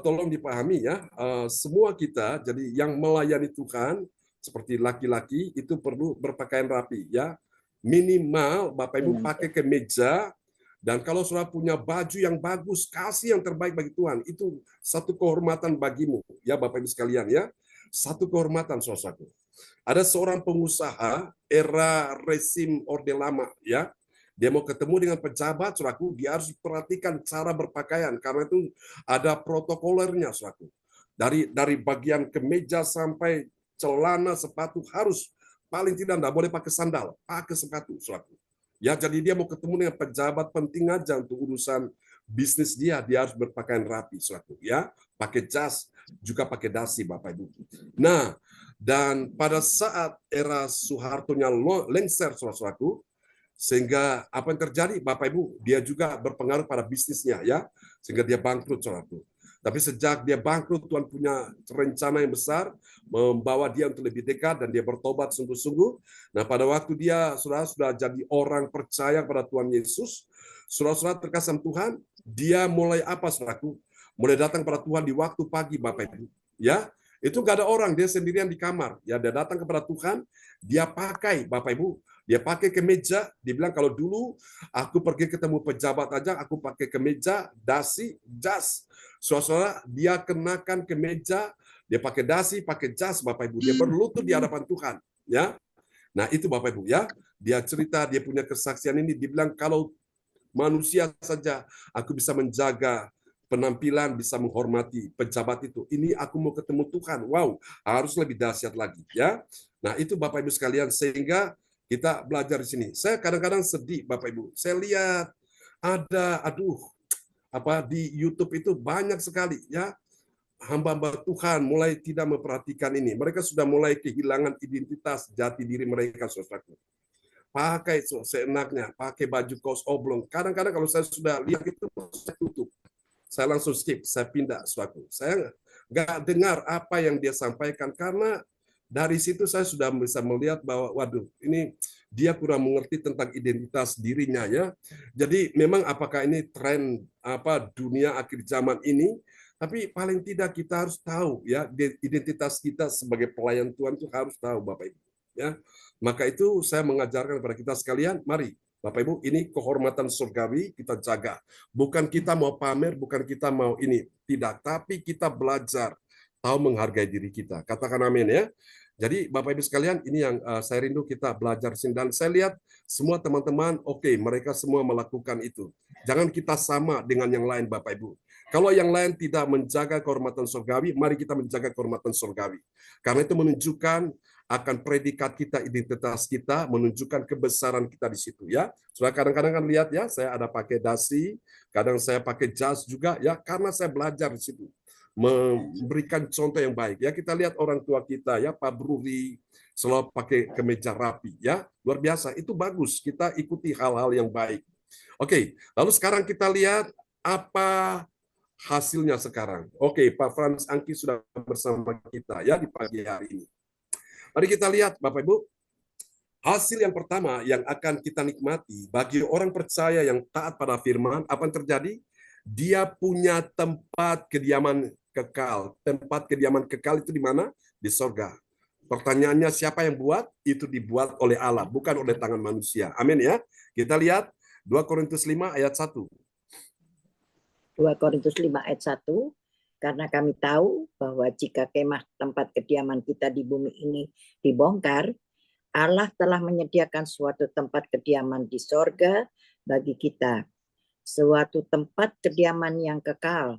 tolong dipahami ya, semua kita, jadi yang melayani Tuhan, seperti laki-laki itu perlu berpakaian rapi, ya. Minimal Bapak Ibu pakai kemeja. Dan kalau saudara punya baju yang bagus, kasih yang terbaik bagi Tuhan. Itu satu kehormatan bagimu, ya Bapak Ibu sekalian ya. Satu kehormatan, saudaraku. Ada seorang pengusaha era rezim Orde Lama, ya. Dia mau ketemu dengan pejabat, saudaraku, dia harus perhatikan cara berpakaian karena itu ada protokolernya, saudaraku. Dari bagian kemeja sampai celana, sepatu harus paling tidak enggak boleh pakai sandal, pakai sepatu, saudaraku. Ya, jadi dia mau ketemu dengan pejabat penting aja untuk urusan bisnis dia harus berpakaian rapi, saudaraku, ya, pakai jas, juga pakai dasi, Bapak Ibu. Nah, dan pada saat era Soeharto-nya lengser, saudaraku, sehingga apa yang terjadi, Bapak Ibu, dia juga berpengaruh pada bisnisnya, ya, sehingga dia bangkrut, saudaraku. Tapi sejak dia bangkrut, Tuhan punya rencana yang besar, membawa dia untuk lebih dekat, dan dia bertobat sungguh-sungguh. Nah, pada waktu dia sudah jadi orang percaya pada Tuhan Yesus, saudara-saudara terkasih Tuhan, dia mulai apa, saudaraku? Mulai datang pada Tuhan di waktu pagi, Bapak Ibu. Ya, itu nggak ada orang, dia sendirian di kamar. Ya, dia datang kepada Tuhan, dia pakai, Bapak Ibu, dia pakai kemeja, dia bilang kalau dulu aku pergi ketemu pejabat aja, aku pakai kemeja, dasi, jas. Saudara, dia kenakan kemeja, dia pakai dasi, pakai jas, Bapak Ibu. Dia berlutut di hadapan Tuhan, ya. Nah, itu Bapak Ibu ya. Dia cerita, dia punya kesaksian ini, dibilang kalau manusia saja aku bisa menjaga penampilan, bisa menghormati pejabat itu. Ini aku mau ketemu Tuhan. Wow, harus lebih dahsyat lagi, ya. Nah, itu Bapak Ibu sekalian, sehingga kita belajar di sini. Saya kadang-kadang sedih, Bapak Ibu. Saya lihat ada, di YouTube itu banyak sekali ya hamba-hamba Tuhan mulai tidak memperhatikan ini. Mereka sudah mulai kehilangan identitas jati diri mereka, saudaraku. Pakai seenaknya, pakai baju kaos oblong. Kadang-kadang kalau saya sudah lihat itu, saya tutup. Saya langsung skip, saya pindah, saudaraku. Saya nggak dengar apa yang dia sampaikan karena dari situ saya sudah bisa melihat bahwa waduh, ini dia kurang mengerti tentang identitas dirinya ya. Jadi memang apakah ini tren dunia akhir zaman ini, tapi paling tidak kita harus tahu ya identitas kita sebagai pelayan Tuhan itu harus tahu, Bapak Ibu ya. Maka itu saya mengajarkan kepada kita sekalian, mari Bapak Ibu, ini kehormatan surgawi kita jaga. Bukan kita mau pamer, bukan kita mau ini, tidak, tapi kita belajar tahu menghargai diri kita. Katakan amin ya. Jadi Bapak Ibu sekalian, ini yang saya rindu kita belajar sini. Dan saya lihat semua teman-teman, oke, mereka semua melakukan itu. Jangan kita sama dengan yang lain, Bapak Ibu. Kalau yang lain tidak menjaga kehormatan surgawi, mari kita menjaga kehormatan surgawi. Karena itu menunjukkan akan predikat kita, identitas kita, menunjukkan kebesaran kita di situ ya. Sudah kadang-kadang kan lihat ya, saya ada pakai dasi, kadang saya pakai jas juga ya, karena saya belajar di situ. memberikan contoh yang baik. Ya, kita lihat orang tua kita ya, Pak Bruri selalu pakai kemeja rapi ya, luar biasa. Itu bagus. Kita ikuti hal-hal yang baik. Oke, lalu sekarang kita lihat apa hasilnya sekarang. Oke, Pak Frans Angki sudah bersama kita ya di pagi hari ini. Mari kita lihat Bapak Ibu. Hasil yang pertama yang akan kita nikmati bagi orang percaya yang taat pada firman, apa yang terjadi? Dia punya tempat kediaman kekal. Tempat kediaman kekal itu di mana? Di sorga. Pertanyaannya siapa yang buat? Itu dibuat oleh Allah, bukan oleh tangan manusia. Amin ya. Kita lihat 2 Korintus 5 ayat 1. 2 Korintus 5 ayat 1. Karena kami tahu bahwa jika kemah tempat kediaman kita di bumi ini dibongkar, Allah telah menyediakan suatu tempat kediaman di sorga bagi kita. Suatu tempat kediaman yang kekal,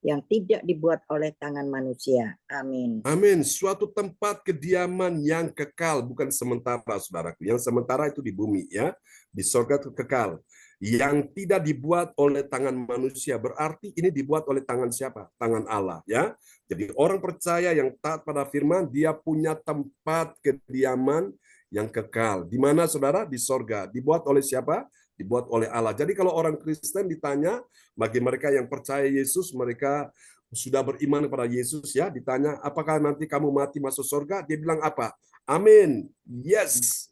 yang tidak dibuat oleh tangan manusia. Amin. Amin. Suatu tempat kediaman yang kekal, bukan sementara, saudaraku. Yang sementara itu di bumi, ya, di sorga itu kekal. Yang tidak dibuat oleh tangan manusia, berarti ini dibuat oleh tangan siapa? Tangan Allah, ya. Jadi orang percaya yang taat pada firman, dia punya tempat kediaman yang kekal. Di mana, saudara? Di sorga. Dibuat oleh siapa? Dibuat oleh Allah. Jadi kalau orang Kristen ditanya, bagi mereka yang percaya Yesus, mereka sudah beriman kepada Yesus, ya, ditanya, apakah nanti kamu mati masuk surga? Dia bilang apa? Amin. Yes.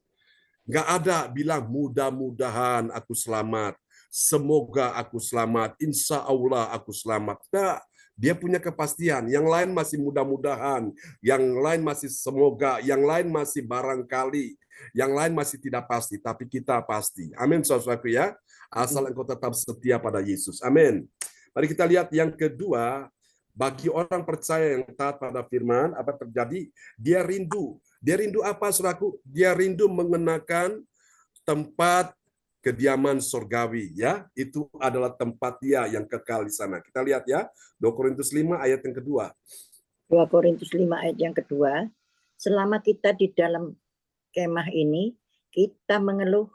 Nggak ada bilang mudah-mudahan aku selamat, semoga aku selamat, insya Allah aku selamat. Nah, dia punya kepastian. Yang lain masih mudah-mudahan, yang lain masih semoga, yang lain masih barangkali, yang lain masih tidak pasti, tapi kita pasti. Amin, saudaraku ya. Asal engkau tetap setia pada Yesus. Amin. Mari kita lihat yang kedua, bagi orang percaya yang taat pada firman, apa terjadi? Dia rindu. Dia rindu apa, saudaraku? Dia rindu mengenakan tempat kediaman surgawi, ya. Itu adalah tempat dia yang kekal di sana. Kita lihat ya, 2 Korintus 5 ayat yang kedua. 2 Korintus 5 ayat yang kedua. Selama kita di dalam kemah ini, kita mengeluh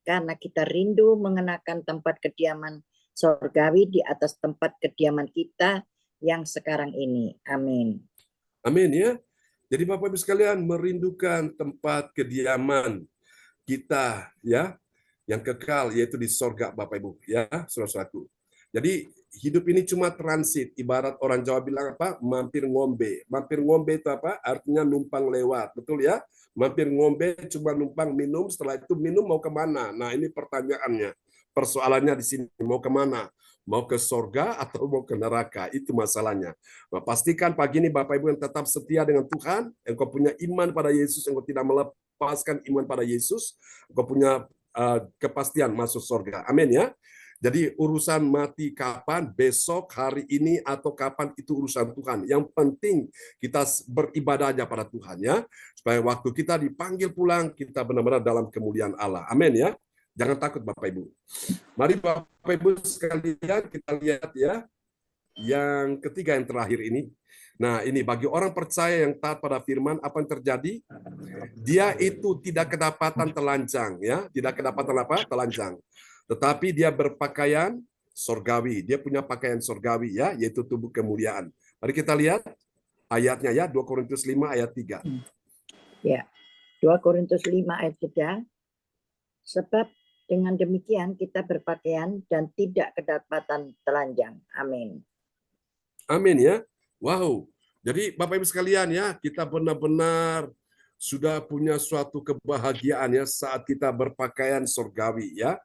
karena kita rindu mengenakan tempat kediaman surgawi di atas tempat kediaman kita yang sekarang ini. Amin. Amin ya. Jadi Bapak Ibu sekalian merindukan tempat kediaman kita ya yang kekal yaitu di sorga Bapak Ibu ya saudara-saudaraku. Jadi hidup ini cuma transit, ibarat orang Jawa bilang apa? Mampir ngombe. Mampir ngombe itu apa? Artinya numpang lewat, betul ya? Mampir ngombe cuma numpang minum, setelah itu minum mau kemana? Nah ini pertanyaannya. Persoalannya di sini mau kemana? Mau ke sorga atau mau ke neraka? Itu masalahnya. Nah, pastikan pagi ini Bapak Ibu yang tetap setia dengan Tuhan, engkau punya iman pada Yesus, engkau tidak melepaskan iman pada Yesus, engkau punya kepastian masuk sorga. Amin ya. Jadi urusan mati kapan, besok, hari ini, atau kapan itu urusan Tuhan. Yang penting kita beribadah aja pada Tuhan ya. Supaya waktu kita dipanggil pulang, kita benar-benar dalam kemuliaan Allah. Amin ya. Jangan takut Bapak Ibu. Mari Bapak Ibu sekalian kita lihat ya. Yang ketiga yang terakhir ini. Nah ini bagi orang percaya yang taat pada firman, apa yang terjadi? Dia itu tidak kedapatan telanjang ya. Tidak kedapatan apa? Telanjang. Tetapi dia berpakaian surgawi. Dia punya pakaian surgawi ya, yaitu tubuh kemuliaan. Mari kita lihat ayatnya ya, 2 Korintus 5 ayat 3. Ya, 2 Korintus 5 ayat 3. Sebab dengan demikian kita berpakaian dan tidak kedapatan telanjang. Amin. Amin ya. Wow. Jadi Bapak Ibu sekalian ya, kita benar-benar sudah punya suatu kebahagiaan ya saat kita berpakaian surgawi ya.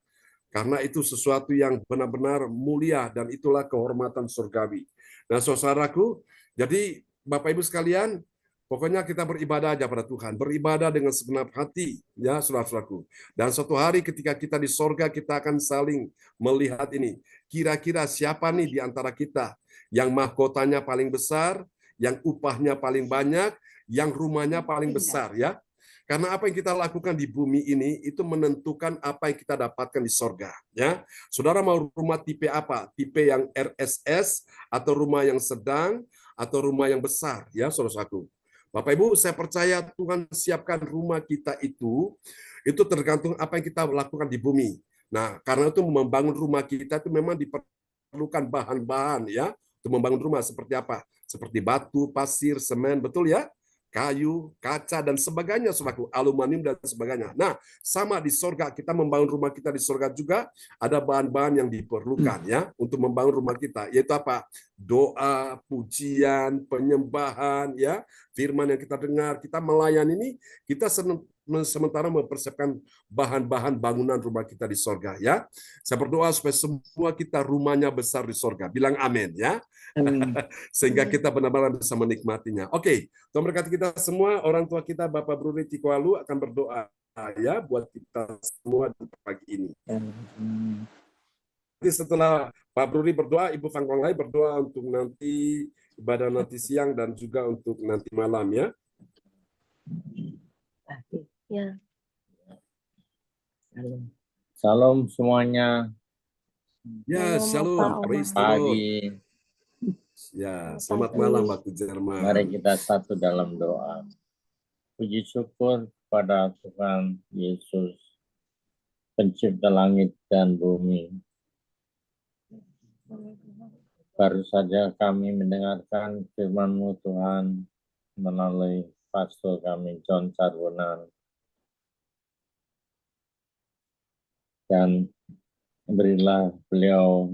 Karena itu sesuatu yang benar-benar mulia dan itulah kehormatan surgawi. Nah, saudaraku, jadi Bapak Ibu sekalian, pokoknya kita beribadah aja pada Tuhan, beribadah dengan segenap hati, ya saudara-saudaraku. Dan suatu hari ketika kita di sorga, kita akan saling melihat ini. Kira-kira siapa nih di antara kita yang mahkotanya paling besar, yang upahnya paling banyak, yang rumahnya paling besar, ya? Karena apa yang kita lakukan di bumi ini itu menentukan apa yang kita dapatkan di sorga. Ya, saudara mau rumah tipe apa? Tipe yang RSS atau rumah yang sedang atau rumah yang besar? Ya, saudaraku. Bapak Ibu, saya percaya Tuhan siapkan rumah kita itu tergantung apa yang kita lakukan di bumi. Nah, karena itu membangun rumah kita itu memang diperlukan bahan-bahan ya, Untuk membangun rumah seperti apa? Seperti batu, pasir, semen, betul ya? Kayu, kaca, dan sebagainya, saudaraku, aluminium dan sebagainya. Nah, sama di sorga, kita membangun rumah kita di sorga juga ada bahan-bahan yang diperlukan ya untuk membangun rumah kita, yaitu apa? Doa, pujian, penyembahan, ya, firman yang kita dengar, kita melayani ini, kita sementara mempersiapkan bahan-bahan bangunan rumah kita di sorga ya. Saya berdoa supaya semua kita rumahnya besar di sorga. Bilang amin ya. Sehingga kita benar-benar bisa menikmatinya. Oke, Tuhan berkati kita semua. Orang tua kita Bapak Bruri Tikualu akan berdoa ya buat kita semua di pagi ini. Nanti setelah Pak Bruri berdoa, Ibu Fang Lai berdoa untuk nanti ibadah nanti siang dan juga untuk nanti malam ya. Ya. Salam semuanya. Ya, shalom. Praise the Lord. Pagi. Ya, selamat malam waktu Jerman. Mari kita satu dalam doa. Puji syukur kepada Tuhan Yesus, pencipta langit dan bumi. Baru saja kami mendengarkan firman-Mu Tuhan melalui pastor kami John Sarwonan. Dan berilah beliau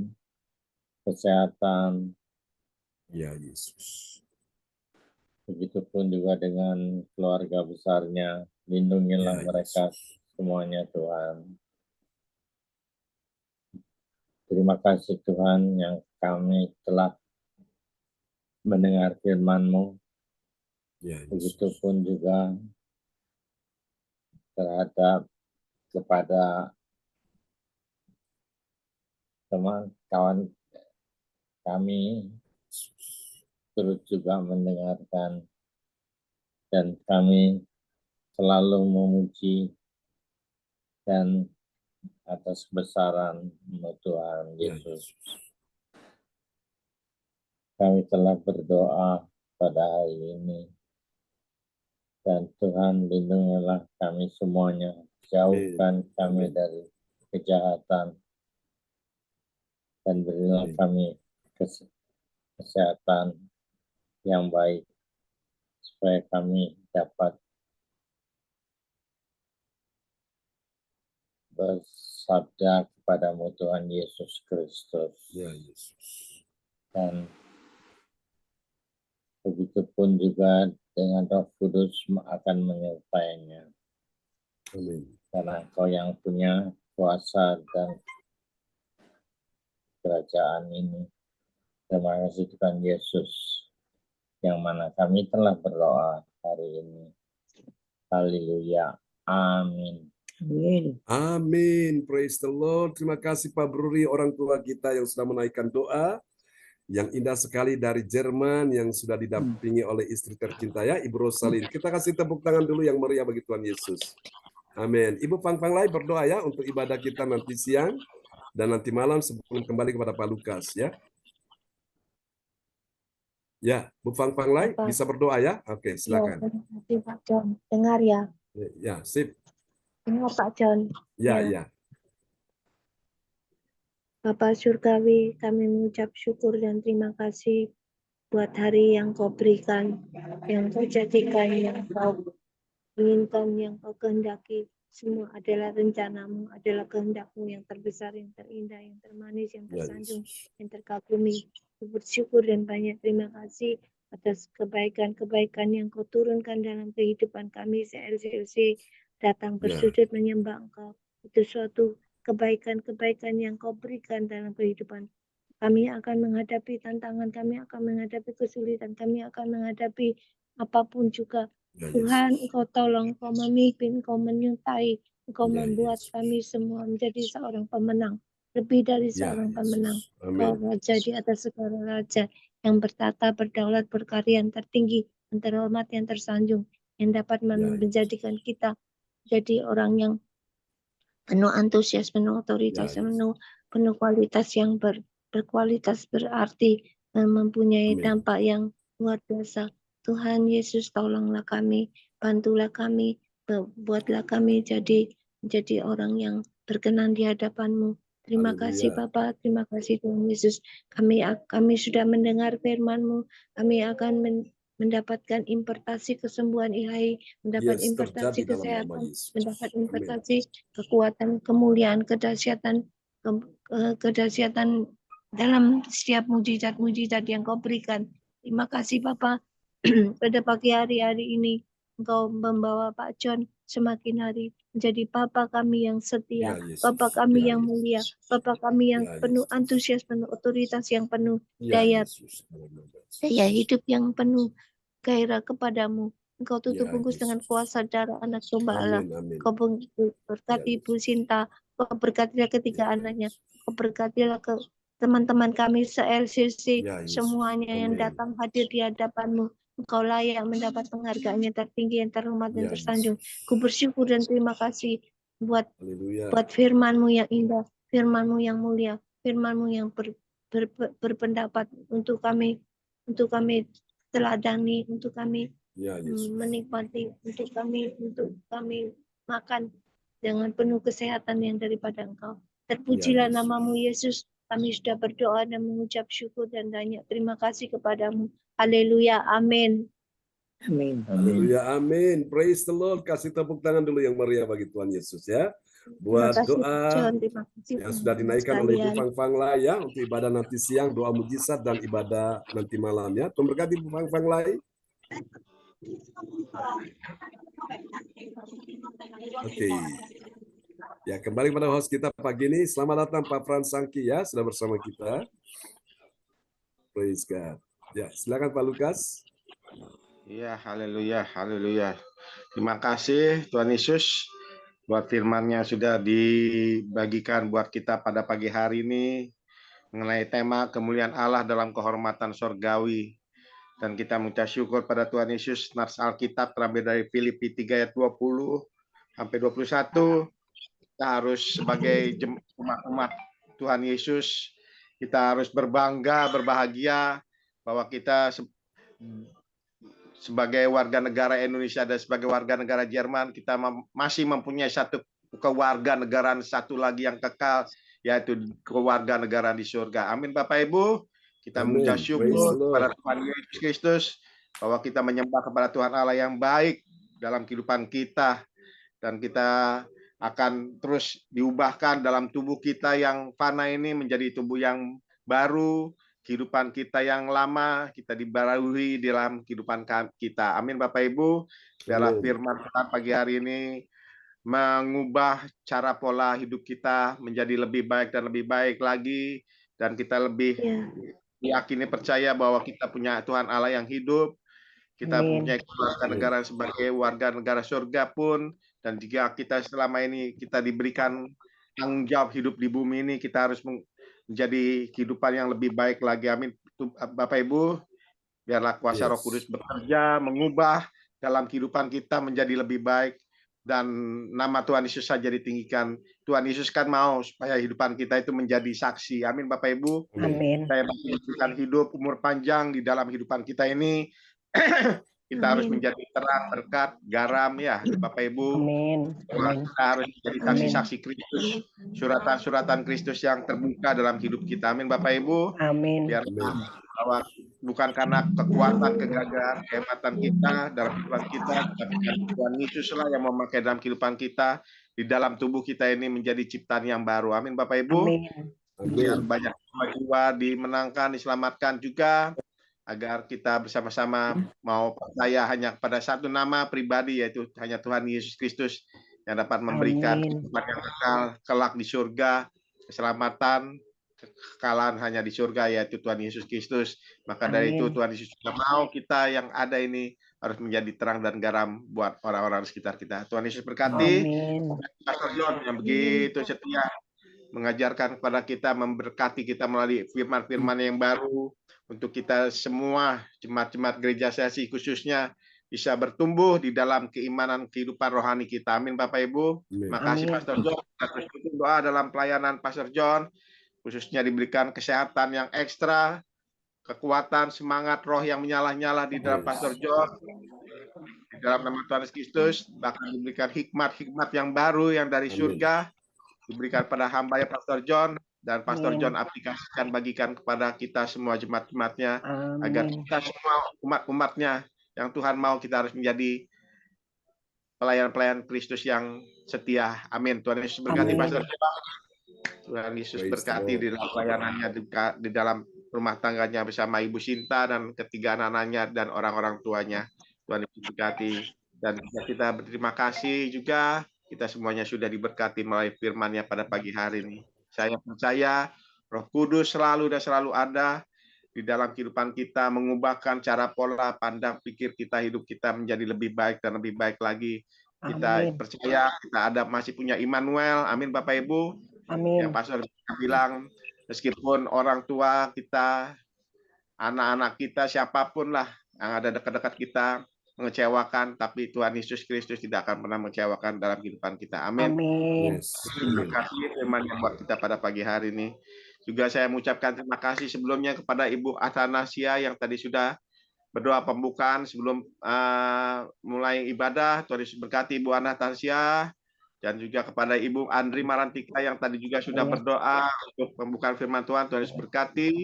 kesehatan. Ya, Yesus. Begitupun juga dengan keluarga besarnya. Lindungilah mereka semuanya Tuhan. Terima kasih Tuhan yang kami telah mendengar firman-Mu. Ya, Begitupun juga terhadap kepada teman kawan kami turut juga mendengarkan dan kami selalu memuji dan atas kebesaran Tuhan Yesus. Kami telah berdoa pada hari ini dan Tuhan lindungilah kami semuanya, jauhkan kami dari kejahatan dan berilah kami kesehatan yang baik supaya kami dapat bersabda kepadamu Tuhan Yesus Kristus. Ya, Yesus. Dan begitupun juga dengan Roh Kudus akan menyertainya. Amin. Karena Engkau yang punya kuasa dan kerajaan ini. Terima kasih Tuhan Yesus, yang mana kami telah berdoa hari ini. Haleluya. Amin. Amin. Amin. Praise the Lord. Terima kasih Pak Bruri, orang tua kita yang sudah menaikkan doa yang indah sekali dari Jerman yang sudah didampingi oleh istri tercinta ya, Ibu Rosalin. Kita kasih tepuk tangan dulu yang meriah bagi Tuhan Yesus. Amin. Ibu Fang Lai berdoa ya untuk ibadah kita nanti siang dan nanti malam sebelum kembali kepada Pak Lukas ya. Ya, Bu Fang Lai bisa berdoa ya? Oke, silakan. Ya, terima kasih Pak John. Dengar ya. Ya, sip. Dengar Pak John. Ya. Bapak Surgawi, kami mengucap syukur dan terima kasih buat hari yang Kau berikan, yang Kau jadikan, yang Kau inginkan, yang Kau kehendaki. Semua adalah rencana-Mu, adalah kehendak-Mu yang terbesar, yang terindah, yang termanis, yang tersanjung, yang terkagumi. Bersyukur dan banyak terima kasih atas kebaikan-kebaikan yang Kau turunkan dalam kehidupan kami CLCLC, datang bersujud menyembah Engkau. Itu suatu kebaikan-kebaikan yang Kau berikan dalam kehidupan. Kami akan menghadapi tantangan, kami akan menghadapi kesulitan, kami akan menghadapi apapun juga. Tuhan, Engkau tolong, Engkau memimpin, Engkau menyertai, Engkau membuat kami semua menjadi seorang pemenang. Lebih dari seorang pemenang. Engkau Raja di atas segala raja, yang bertata, berdaulat, berkarya, yang tertinggi, yang terhormat, yang tersanjung, yang dapat menjadikan kita jadi orang yang penuh antusias, penuh otoritas, penuh kualitas yang berkualitas berarti, mempunyai dampak yang luar biasa. Tuhan Yesus, tolonglah kami, bantulah kami, buatlah kami jadi orang yang berkenan di hadapan-Mu. Terima kasih Haleluya. Bapa, terima kasih Tuhan Yesus. Kami sudah mendengar firman-Mu, kami akan mendapatkan impartasi kesembuhan ilahi, mendapat Yes, impartasi terjadi dalam nama kesehatan, Yesus. mendapat Amin. impartasi kekuatan, kemuliaan, kedahsyatan dalam setiap mujizat-mujizat yang Kau berikan. Terima kasih Bapa. Pada pagi hari ini Engkau membawa Pak John semakin hari menjadi Bapa kami yang setia, Ya Yesus. Bapa kami Ya yang mulia, Yesus. Bapa kami yang Ya penuh Yesus. antusias, penuh otoritas, yang penuh Ya daya Yesus. daya hidup, yang penuh gairah kepadamu. Engkau tutup Ya bungkus dengan Yesus. kuasa darah anak domba Allah. Amin. Amin. Kau berkati Ya Ibu Yesus. Sinta, Kau berkatilah ketiga Ya anaknya, Yesus. Kau berkatilah ke teman-teman kami se-LCC, Ya Yesus. semuanya yang Amin. datang hadir di hadapan-Mu. Engkau layak mendapat penghargaan yang tertinggi, yang terhormat, dan Ya tersanjung. Yesus. Ku bersyukur dan terima kasih buat Haleluya. firman-Mu yang indah, firman-Mu yang mulia, firman-Mu yang berpendapat untuk kami teladani, untuk kami Ya Yesus. menikmati, untuk kami makan dengan penuh kesehatan yang daripada Engkau. Terpujilah Ya Yesus. namamu Yesus. Kami sudah berdoa dan mengucap syukur dan banyak terima kasih kepadamu. Haleluya. Amin. Amin. Haleluya, amin. Praise the Lord. Kasih tepuk tangan dulu yang meriah bagi Tuhan Yesus ya. Terima Buat kasih doa John. Terima kasih yang sudah dinaikkan oleh Ibu Fang Fang Lai ya, untuk ibadah nanti siang, doa mujizat dan ibadah nanti malam ya. Tuhan berkati Ibu Fang Fang Lai. Oke. Ya, kembali pada host kita pagi ini. Selamat datang Pak Frans Sangki ya, sudah bersama kita. Praise God. Ya, silakan Pak Lukas. Ya, haleluya, haleluya. Terima kasih Tuhan Yesus buat firman-Nya sudah dibagikan buat kita pada pagi hari ini mengenai tema kemuliaan Allah dalam kehormatan sorgawi. Dan kita mengucap syukur pada Tuhan Yesus. Nats Alkitab terambil dari Filipi 3 ayat 20 sampai 21. Kita harus sebagai umat Tuhan Yesus, kita harus berbangga, berbahagia bahwa kita sebagai warga negara Indonesia dan sebagai warga negara Jerman, kita masih mempunyai satu kewarganegaraan satu lagi yang kekal, yaitu kewarganegaraan di surga. Amin Bapak Ibu. Kita mengucap syukur kepada Tuhan Yesus Kristus bahwa kita menyembah kepada Tuhan Allah yang baik dalam kehidupan kita, dan kita akan terus diubahkan dalam tubuh kita yang fana ini menjadi tubuh yang baru. Kehidupan kita yang lama kita dibarui dalam kehidupan kita. Amin Bapak Ibu. Biarlah firman Tuhan pagi hari ini mengubah cara pola hidup kita menjadi lebih baik dan lebih baik lagi, dan kita lebih yakini percaya bahwa kita punya Tuhan Allah yang hidup. Kita punya warga negara sebagai warga negara surga pun, dan jika kita selama ini kita diberikan tanggung jawab hidup di bumi ini, kita harus menjadi kehidupan yang lebih baik lagi. Amin. Bapak Ibu, biarlah kuasa Roh Kudus bekerja, mengubah dalam kehidupan kita menjadi lebih baik, dan nama Tuhan Yesus saja ditinggikan. Tuhan Yesus kan mau supaya kehidupan kita itu menjadi saksi. Amin Bapak Ibu. Amin. Saya memberikan hidup, umur panjang di dalam kehidupan kita ini. Kita harus menjadi terang, berkat, garam ya Bapak Ibu. Kita harus menjadi saksi-saksi Kristus, suratan-suratan Kristus yang terbuka dalam hidup kita. Amin Bapak Ibu. Biar bahwa bukan karena kekuatan, kegagahan, kehebatan kita dalam kehidupan kita, tapi Tuhan Yesus lah yang memakai dalam kehidupan kita, di dalam tubuh kita ini menjadi ciptaan yang baru. Amin Bapak Ibu. Biar banyak jiwa dimenangkan, diselamatkan juga, agar kita bersama-sama mau percaya hanya pada satu nama pribadi, yaitu hanya Tuhan Yesus Kristus yang dapat memberikan kehidupan yang kekal kelak di surga, keselamatan, kekekalan hanya di surga, yaitu Tuhan Yesus Kristus. Maka dari itu Tuhan Yesus juga mau kita yang ada ini harus menjadi terang dan garam buat orang-orang di sekitar kita. Tuhan Yesus berkati. Pastor John yang begitu setia mengajarkan kepada kita, memberkati kita melalui firman-firman yang baru, untuk kita semua jemaat-jemaat gereja sesi khususnya bisa bertumbuh di dalam keimanan kehidupan rohani kita. Amin Bapak Ibu. Makasih Pastor John. Terus doa dalam pelayanan Pastor John, khususnya diberikan kesehatan yang ekstra, kekuatan, semangat roh yang menyala-nyala di dalam Pastor John. Di dalam nama Tuhan Yesus Kristus, bahkan diberikan hikmat-hikmat yang baru yang dari surga, diberikan pada hamba ya Pastor John, dan Pastor Amin. John aplikasikan, bagikan kepada kita semua jemaat-jemaatnya, agar Amin. kita semua umat-umatnya yang Tuhan mau kita harus menjadi pelayan-pelayan Kristus yang setia. Amin. Tuhan Yesus berkati Amin. Pastor John. Tuhan Yesus Praise the berkati Lord. di dalam pelayanannya, di dalam rumah tangganya bersama Ibu Sinta dan ketiga anak-anaknya dan orang-orang tuanya. Tuhan Yesus berkati. Dan kita berterima kasih juga, kita semuanya sudah diberkati melalui firman-Nya pada pagi hari ini. Saya percaya Roh Kudus selalu dan selalu ada di dalam kehidupan kita, mengubahkan cara pola pandang pikir kita, hidup kita menjadi lebih baik dan lebih baik lagi. Kita Amin. percaya kita masih punya Immanuel. Amin Bapak Ibu. Yang Amin. Pastor bilang, meskipun orang tua kita, anak-anak kita, siapapun lah yang ada dekat-dekat kita mengecewakan, tapi Tuhan Yesus Kristus tidak akan pernah mengecewakan dalam kehidupan kita. Amin. Amin. Yes. Terima kasih firman yang buat kita pada pagi hari ini. Juga saya mengucapkan terima kasih sebelumnya kepada Ibu Athanasia yang tadi sudah berdoa pembukaan sebelum mulai ibadah. Tuhan Yesus berkati Ibu Athanasia. Dan juga kepada Ibu Andri Marantika yang tadi juga sudah berdoa untuk pembukaan firman Tuhan. Tuhan Yesus berkati.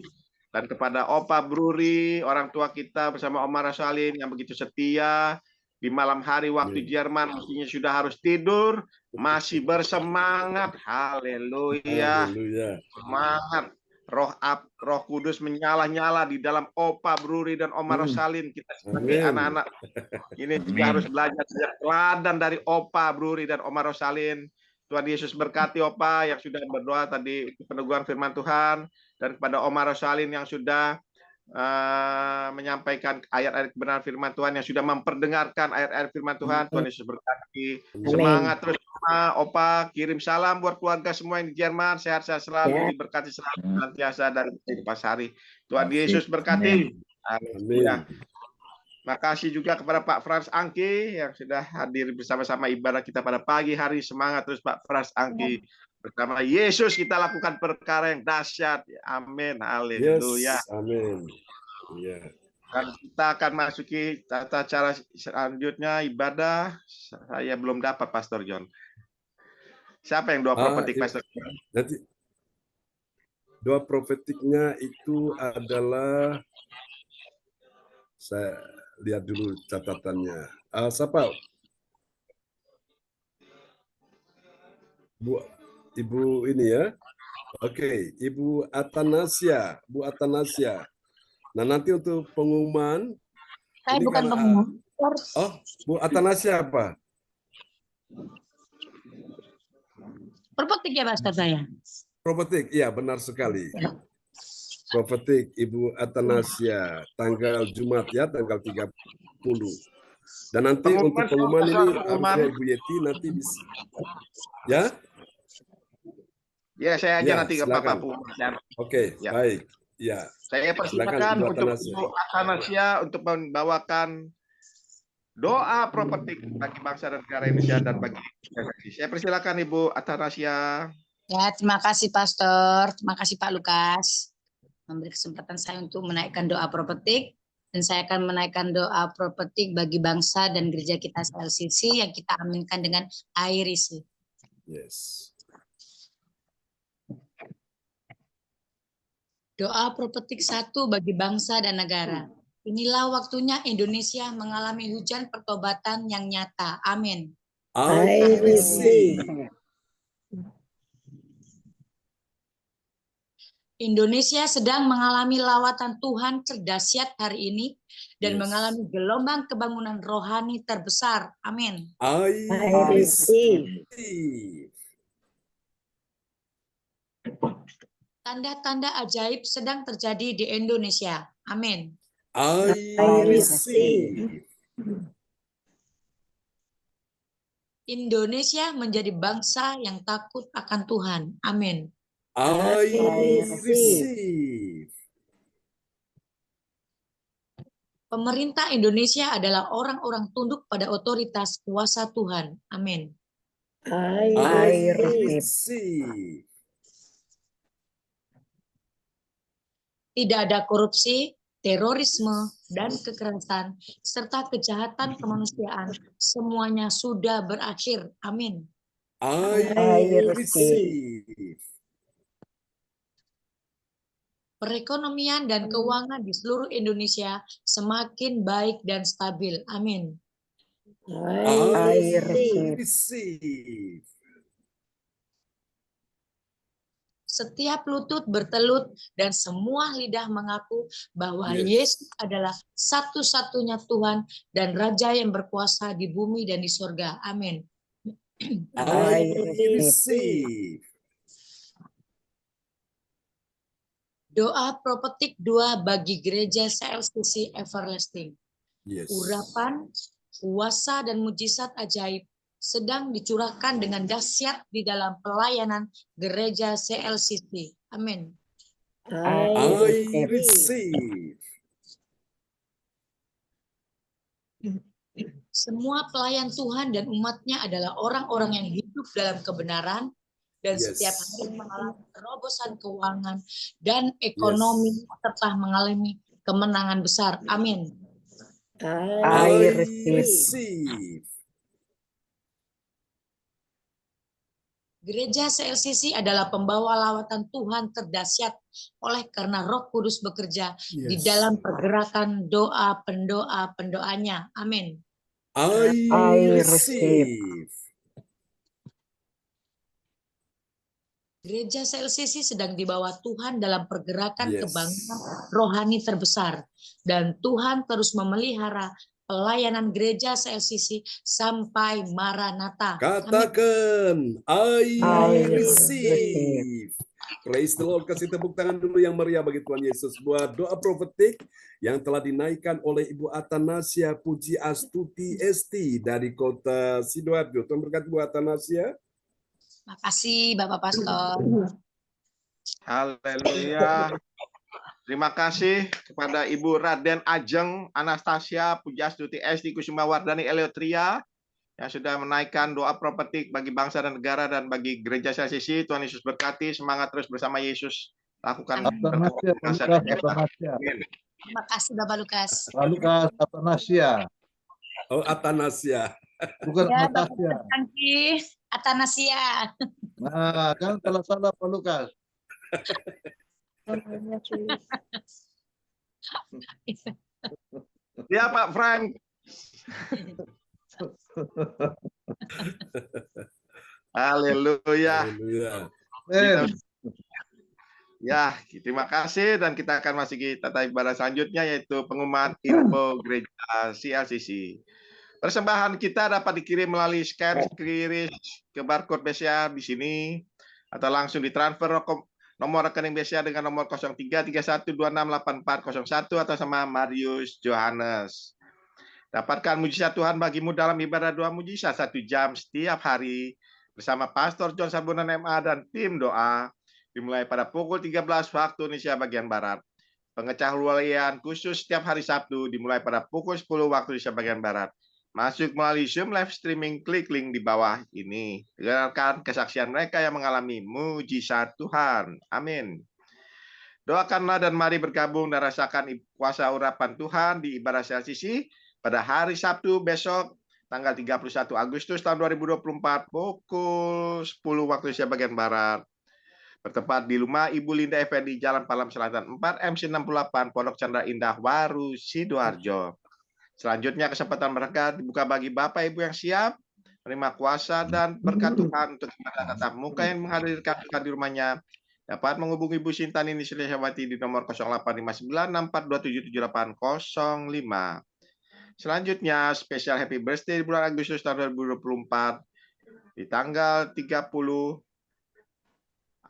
Dan kepada Opa Bruri, orang tua kita bersama Oma Rasalin yang begitu setia. Di malam hari waktu Jerman, mestinya sudah harus tidur. Masih bersemangat. Haleluya. Haleluya. Semangat. Roh Kudus menyala-nyala di dalam Opa Bruri dan Oma Rosalin. Kita sebagai Amin. anak-anak ini juga harus belajar teladan dari Opa Bruri dan Oma Rosalin. Tuhan Yesus berkati Opa yang sudah berdoa tadi peneguhan firman Tuhan, dan kepada Oma Rosalin yang sudah menyampaikan ayat-ayat kebenaran firman Tuhan, yang sudah memperdengarkan ayat-ayat firman Tuhan. Tuhan Yesus berkati. Semangat terus Opa, kirim salam buat keluarga semua yang di Jerman, sehat-sehat selalu, diberkati selalu senantiasa dari kehidupan sehari. Tuhan Yesus berkati. Amin. Makasih juga kepada Pak Frans Angki yang sudah hadir bersama-sama ibadah kita pada pagi hari. Semangat terus Pak Frans Angki. Bersama Yesus kita lakukan perkara yang dahsyat. Amin. Haleluya. Yes. Amin. Ya. Dan kita akan masuki tata cara selanjutnya ibadah. Saya belum dapat Pastor John. Siapa yang doa profetik Pastor John? Nanti doa profetiknya itu adalah, saya lihat dulu catatannya. Siapa? Ibu ini ya. Oke, Ibu Athanasia. Bu Athanasia. Nah, nanti untuk pengumuman. Saya bukan pengumuman. Oh, Bu Athanasia apa? Profetik ya Pastor saya. Profetik, iya benar sekali. Profetik Ibu Athanasia, tanggal Jumat ya, tanggal 30. Dan nanti untuk pengumuman ini harusnya Ibu Yeti nanti bisa. Ya? Ya, saya aja Ya, nanti ke silakan. Bapak. Oke, Ya. baik. Ya. Saya persilakan Ibu untuk Athanasia. Ibu Athanasia untuk membawakan doa profetik bagi bangsa dan negara Indonesia dan bagi saya persilakan Ibu Athanasia. Ya, terima kasih Pastor. Terima kasih Pak Lukas. Memberi kesempatan saya untuk menaikkan doa profetik. Dan saya akan menaikkan doa profetik bagi bangsa dan gereja kita LCC yang kita aminkan dengan air isi. Yes. Doa profetik 1 bagi bangsa dan negara. Inilah waktunya Indonesia mengalami hujan pertobatan yang nyata. Amin. I receive. Indonesia sedang mengalami lawatan Tuhan terdahsyat hari ini dan mengalami gelombang kebangunan rohani terbesar. Amin. I receive. Tanda-tanda ajaib sedang terjadi di Indonesia. Amin. I receive. Indonesia menjadi bangsa yang takut akan Tuhan. Amin. I receive. Pemerintah Indonesia adalah orang-orang tunduk pada otoritas kuasa Tuhan. Amin. I receive. Tidak ada korupsi, terorisme, dan kekerasan, serta kejahatan kemanusiaan. Semuanya sudah berakhir. Amin. I receive. Perekonomian dan keuangan di seluruh Indonesia semakin baik dan stabil. Amin. I receive. Setiap lutut bertelut dan semua lidah mengaku bahwa Yesus adalah satu-satunya Tuhan dan Raja yang berkuasa di bumi dan di surga. Amin. I receive. Doa Propetik 2 bagi Gereja CLCC Everlasting. Yes. Urapan, kuasa dan mujizat ajaib sedang dicurahkan dengan dahsyat di dalam pelayanan Gereja CLCC. Amin. I receive. Semua pelayan Tuhan dan umatnya adalah orang-orang yang hidup dalam kebenaran dan setiap hari mengalami terobosan keuangan dan ekonomi serta mengalami kemenangan besar. Amin. I receive. Gereja CLCC adalah pembawa lawatan Tuhan terdahsyat oleh karena Roh Kudus bekerja di dalam pergerakan doa pendoanya. Amin. I receive. Gereja CLCC sedang dibawa Tuhan dalam pergerakan kebangkitan rohani terbesar dan Tuhan terus memelihara pelayanan gereja CLCC sampai Maranatha. Katakan, I receive. Praise the Lord. Kasih tepuk tangan dulu yang meriah bagi Tuhan Yesus. Buat doa profetik yang telah dinaikkan oleh Ibu Atanasia Puji Astuti ST dari kota Sidoarjo. Tuhan berkati Bu Atanasia. Makasih Bapak Pastor. Haleluya. Terima kasih kepada Ibu Raden Ajeng Anastasia Pujastuti ST Kusuma Wardani Eleotria yang sudah menaikkan doa profetik bagi bangsa dan negara dan bagi gereja CLCC. Tuhan Yesus berkati, semangat terus bersama Yesus. Lakukan bangsa dan negara. Terima kasih Bapak Lukas. Lukas Atanasia. Oh, Atanasia. Bukan Ya, Anastasia. Atanasia. Nah, kan salah Pak Lukas. Ya Pak Frank. Haleluya. Ya, terima kasih dan kita akan masuk ke tata ibadah selanjutnya yaitu pengumuman info gereja CLCC. Persembahan kita dapat dikirim melalui scan kiri ke barcode BCA di sini atau langsung ditransfer nomor rekening BCA dengan nomor 0331268401 atau sama Marius Johannes. Dapatkan mujizat Tuhan bagimu dalam ibadah doa mujizat 1 jam setiap hari bersama Pastor John Sarbunan MA dan tim doa dimulai pada pukul 13 waktu Indonesia bagian Barat. Pengecahlualian khusus setiap hari Sabtu dimulai pada pukul 10 waktu Indonesia bagian Barat. Masuk melalui Zoom live streaming, klik link di bawah ini. Dengarkan kesaksian mereka yang mengalami mujizat Tuhan. Amin. Doakanlah dan mari bergabung dan rasakan kuasa urapan Tuhan di ibadah CLCC pada hari Sabtu besok tanggal 31 Agustus tahun 2024 pukul 10 waktu Indonesia bagian Barat. Bertempat di rumah Ibu Linda Effendi, Jalan Palam Selatan 4 MC 68, Pondok Chandra Indah, Waru, Sidoarjo. Selanjutnya kesempatan berkat dibuka bagi Bapak Ibu yang siap menerima kuasa dan berkat Tuhan untuk ibadah tatap muka yang menghadirkan Tuhan di rumahnya. Dapat menghubungi Ibu Sintani Nisliawati di nomor 085964277805. Selanjutnya spesial happy birthday di bulan Agustus tahun 2024 di tanggal 30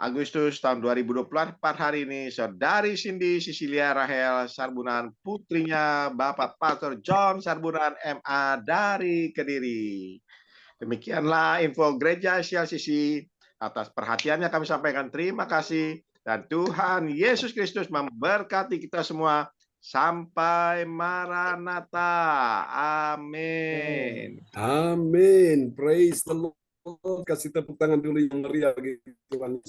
Agustus tahun 2024 hari ini, Saudari Cindy Cecilia Rahel Sarbunan, putrinya Bapak Pastor John Sarbunan MA dari Kediri. Demikianlah info gereja CLCC. Atas perhatiannya kami sampaikan terima kasih. Dan Tuhan Yesus Kristus memberkati kita semua. Sampai Maranatha. Amin. Amin. Praise the Lord. Kasih tepuk tangan dulu yang meriah bagi Tuhan.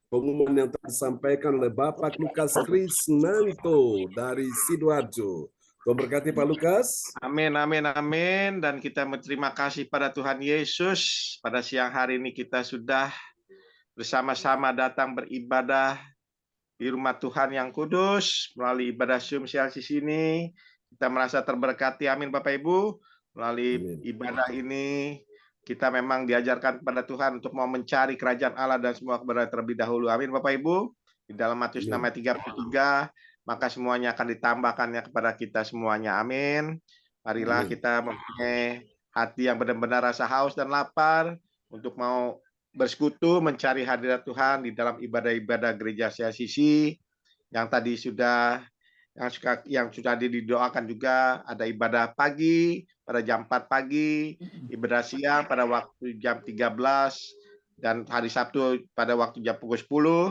Pengumuman yang telah disampaikan oleh Bapak Lukas Krisnanto dari Sidoarjo. Tuhan berkati Pak Lukas. Amin, amin, amin. Dan kita berterima kasih pada Tuhan Yesus. Pada siang hari ini kita sudah bersama-sama datang beribadah di rumah Tuhan yang kudus. Melalui ibadah Zoom CLCC ini, kita merasa terberkati. Amin Bapak Ibu. Melalui ibadah ini, kita memang diajarkan kepada Tuhan untuk mau mencari kerajaan Allah dan semua kebenaran terlebih dahulu. Amin Bapak Ibu. Di dalam Matius 6 ayat 33, maka semuanya akan ditambahkannya kepada kita semuanya. Amin. Marilah kita mempunyai hati yang benar-benar rasa haus dan lapar untuk mau bersekutu mencari hadirat Tuhan di dalam ibadah-ibadah gereja CLCC yang tadi sudah didoakan juga. Ada ibadah pagi pada jam 4 pagi, ibadah siang pada waktu jam 13, dan hari Sabtu pada waktu jam pukul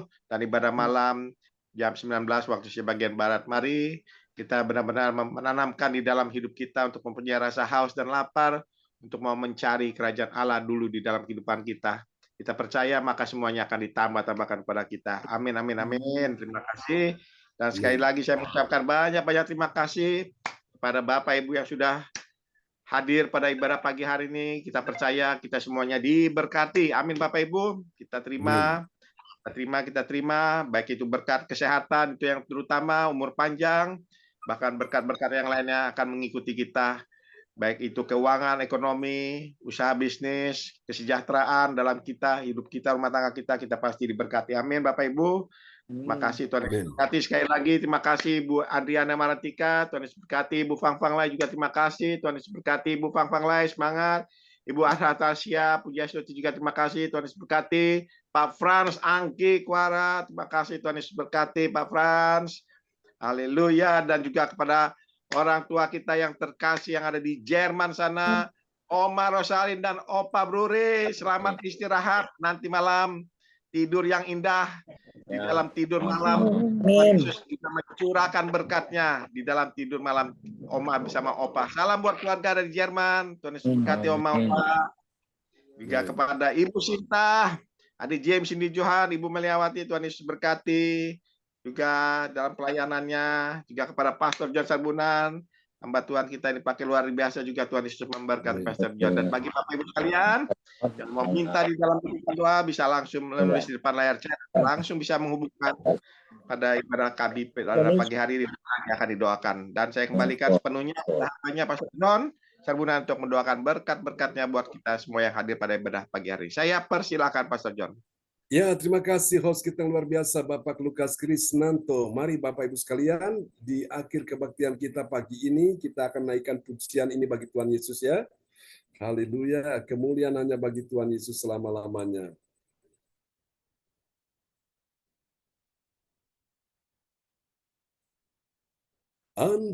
10, dan ibadah malam jam 19 waktu Indonesia bagian Barat. Mari kita benar-benar menanamkan di dalam hidup kita untuk mempunyai rasa haus dan lapar untuk mau mencari kerajaan Allah dulu di dalam kehidupan kita. Kita percaya maka semuanya akan ditambah-tambahkan kepada kita. Amin, amin, amin. Terima kasih. Dan sekali lagi saya mengucapkan banyak-banyak terima kasih kepada Bapak Ibu yang sudah hadir pada ibadah pagi hari ini. Kita percaya kita semuanya diberkati. Amin Bapak Ibu. Kita terima. Kita terima, baik itu berkat kesehatan, itu yang terutama, umur panjang, bahkan berkat-berkat yang lainnya akan mengikuti kita, baik itu keuangan, ekonomi, usaha bisnis, kesejahteraan dalam kita, hidup kita, rumah tangga kita pasti diberkati. Amin Bapak Ibu. Terima kasih Tuhan Yesus berkati. Sekali lagi terima kasih Bu Adriana Maratika, Tuhan Yesus berkati. Bu Fang Fang Lai juga terima kasih, Tuhan Yesus berkati. Bu Fang Fang Lai semangat. Ibu Anastasia Pujiastuti juga terima kasih, Tuhan Yesus berkati. Pak Frans Angki Kuara, terima kasih, Tuhan Yesus berkati Pak Frans. Haleluya. Dan juga kepada orang tua kita yang terkasih yang ada di Jerman sana, Oma Rosalin dan Opa Bruri, selamat istirahat nanti malam, tidur yang indah. Di dalam tidur malam, Tuhan Yesus juga mencurahkan berkatnya di dalam tidur malam Oma bersama Opa. Salam buat keluarga dari Jerman, Tuhan Yesus berkati Oma Opa. Juga kepada Ibu Sinta, Adik James, Cindy Johan, Ibu Meliawati, Tuhan Yesus berkati. Juga dalam pelayanannya, juga kepada Pastor John Sarbunan, hamba Tuhan kita ini pakai luar biasa juga, Tuhan Yesus memberkati Pastor John. Dan bagi Bapak Ibu sekalian yang mau minta di dalam doa bisa langsung menulis di depan layar chat, langsung bisa menghubungkan pada ibadah KBP pada pagi hari ini yang akan didoakan. Dan saya kembalikan sepenuhnya hanya Pastor John Sarbunan untuk mendoakan berkat-berkatnya buat kita semua yang hadir pada ibadah pagi hari. Saya persilakan Pastor John. Ya, terima kasih host kita yang luar biasa Bapak Lukas Krisnanto. Mari Bapak Ibu sekalian, di akhir kebaktian kita pagi ini, kita akan naikkan pujian ini bagi Tuhan Yesus ya. Haleluya, kemuliaan hanya bagi Tuhan Yesus selama-lamanya.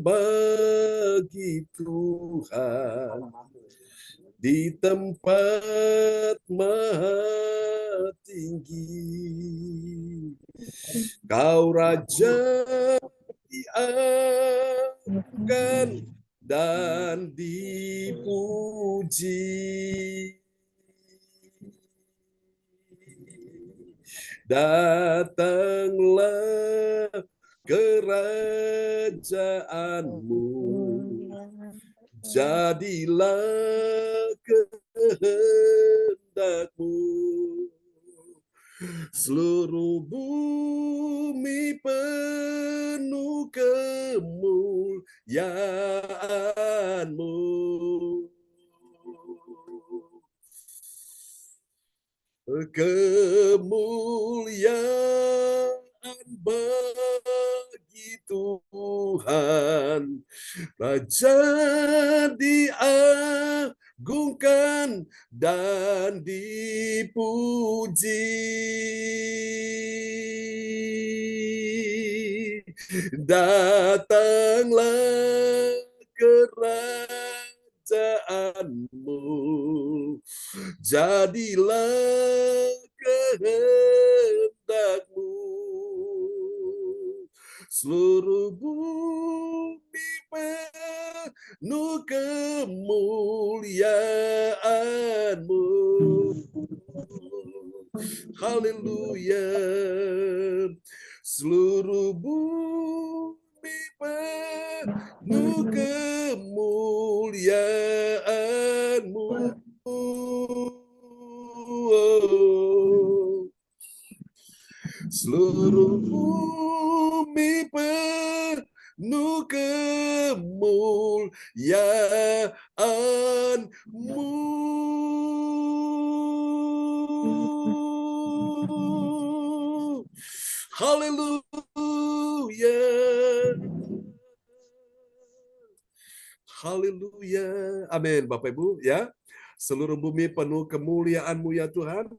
Bagi Tuhan di tempat maha tinggi, Kau Raja diangkat dan dipuji. Datanglah kerajaanmu, jadilah kehendakmu, seluruh bumi penuh kemuliaan-Mu. Kemuliaan bagi Tuhan, Raja diagungkan dan dipuji. Datanglah kerajaan-Mu, jadilah kehendak-Mu, seluruh bumi penuh kemuliaan-Mu. Haleluya, seluruh bumi penuh kemuliaan-Mu. Seluruh bumi penuh kemuliaan-Mu. Haleluya. Haleluya. Amin, Bapak Ibu ya. Seluruh bumi penuh kemuliaan-Mu ya Tuhan.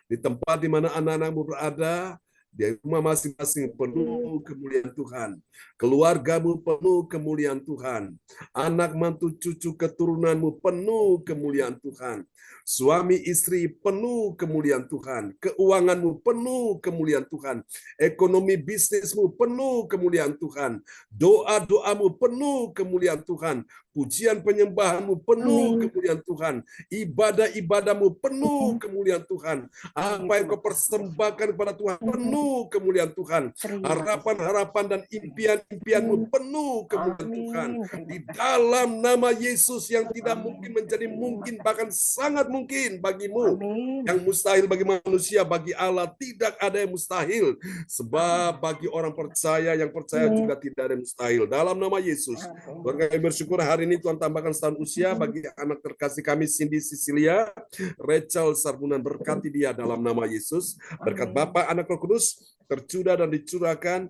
Di tempat di mana anak-anak-Mu berada, di rumah masing-masing penuh kemuliaan Tuhan. Keluarga-Mu penuh kemuliaan Tuhan. Anak, mantu, cucu, keturunan-Mu penuh kemuliaan Tuhan. Suami, istri penuh kemuliaan Tuhan. Keuangan-Mu penuh kemuliaan Tuhan. Ekonomi bisnis-Mu penuh kemuliaan Tuhan. Doa-doa-Mu penuh kemuliaan Tuhan. Pujian penyembahan-Mu penuh kemuliaan Tuhan. Ibadah-ibadah-Mu penuh kemuliaan Tuhan. Apa yang Kau persembahkan kepada Tuhan penuh kemuliaan Tuhan. Harapan-harapan dan impian-impian-Mu penuh kemuliaan Tuhan. Di dalam nama Yesus yang tidak mungkin menjadi mungkin, bahkan sangat mungkin bagimu. Yang mustahil bagi manusia, bagi Allah tidak ada yang mustahil. Sebab bagi orang percaya, yang percaya juga tidak ada yang mustahil. Dalam nama Yesus. Tuhan, kami bersyukur hari ini Tuhan tambahkan setahun usia bagi anak terkasih kami Cindy Cecilia, Rachel Sarbunan, berkati dia dalam nama Yesus. Berkat Bapa, Anak, Roh Kudus tercurah dan dicurahkan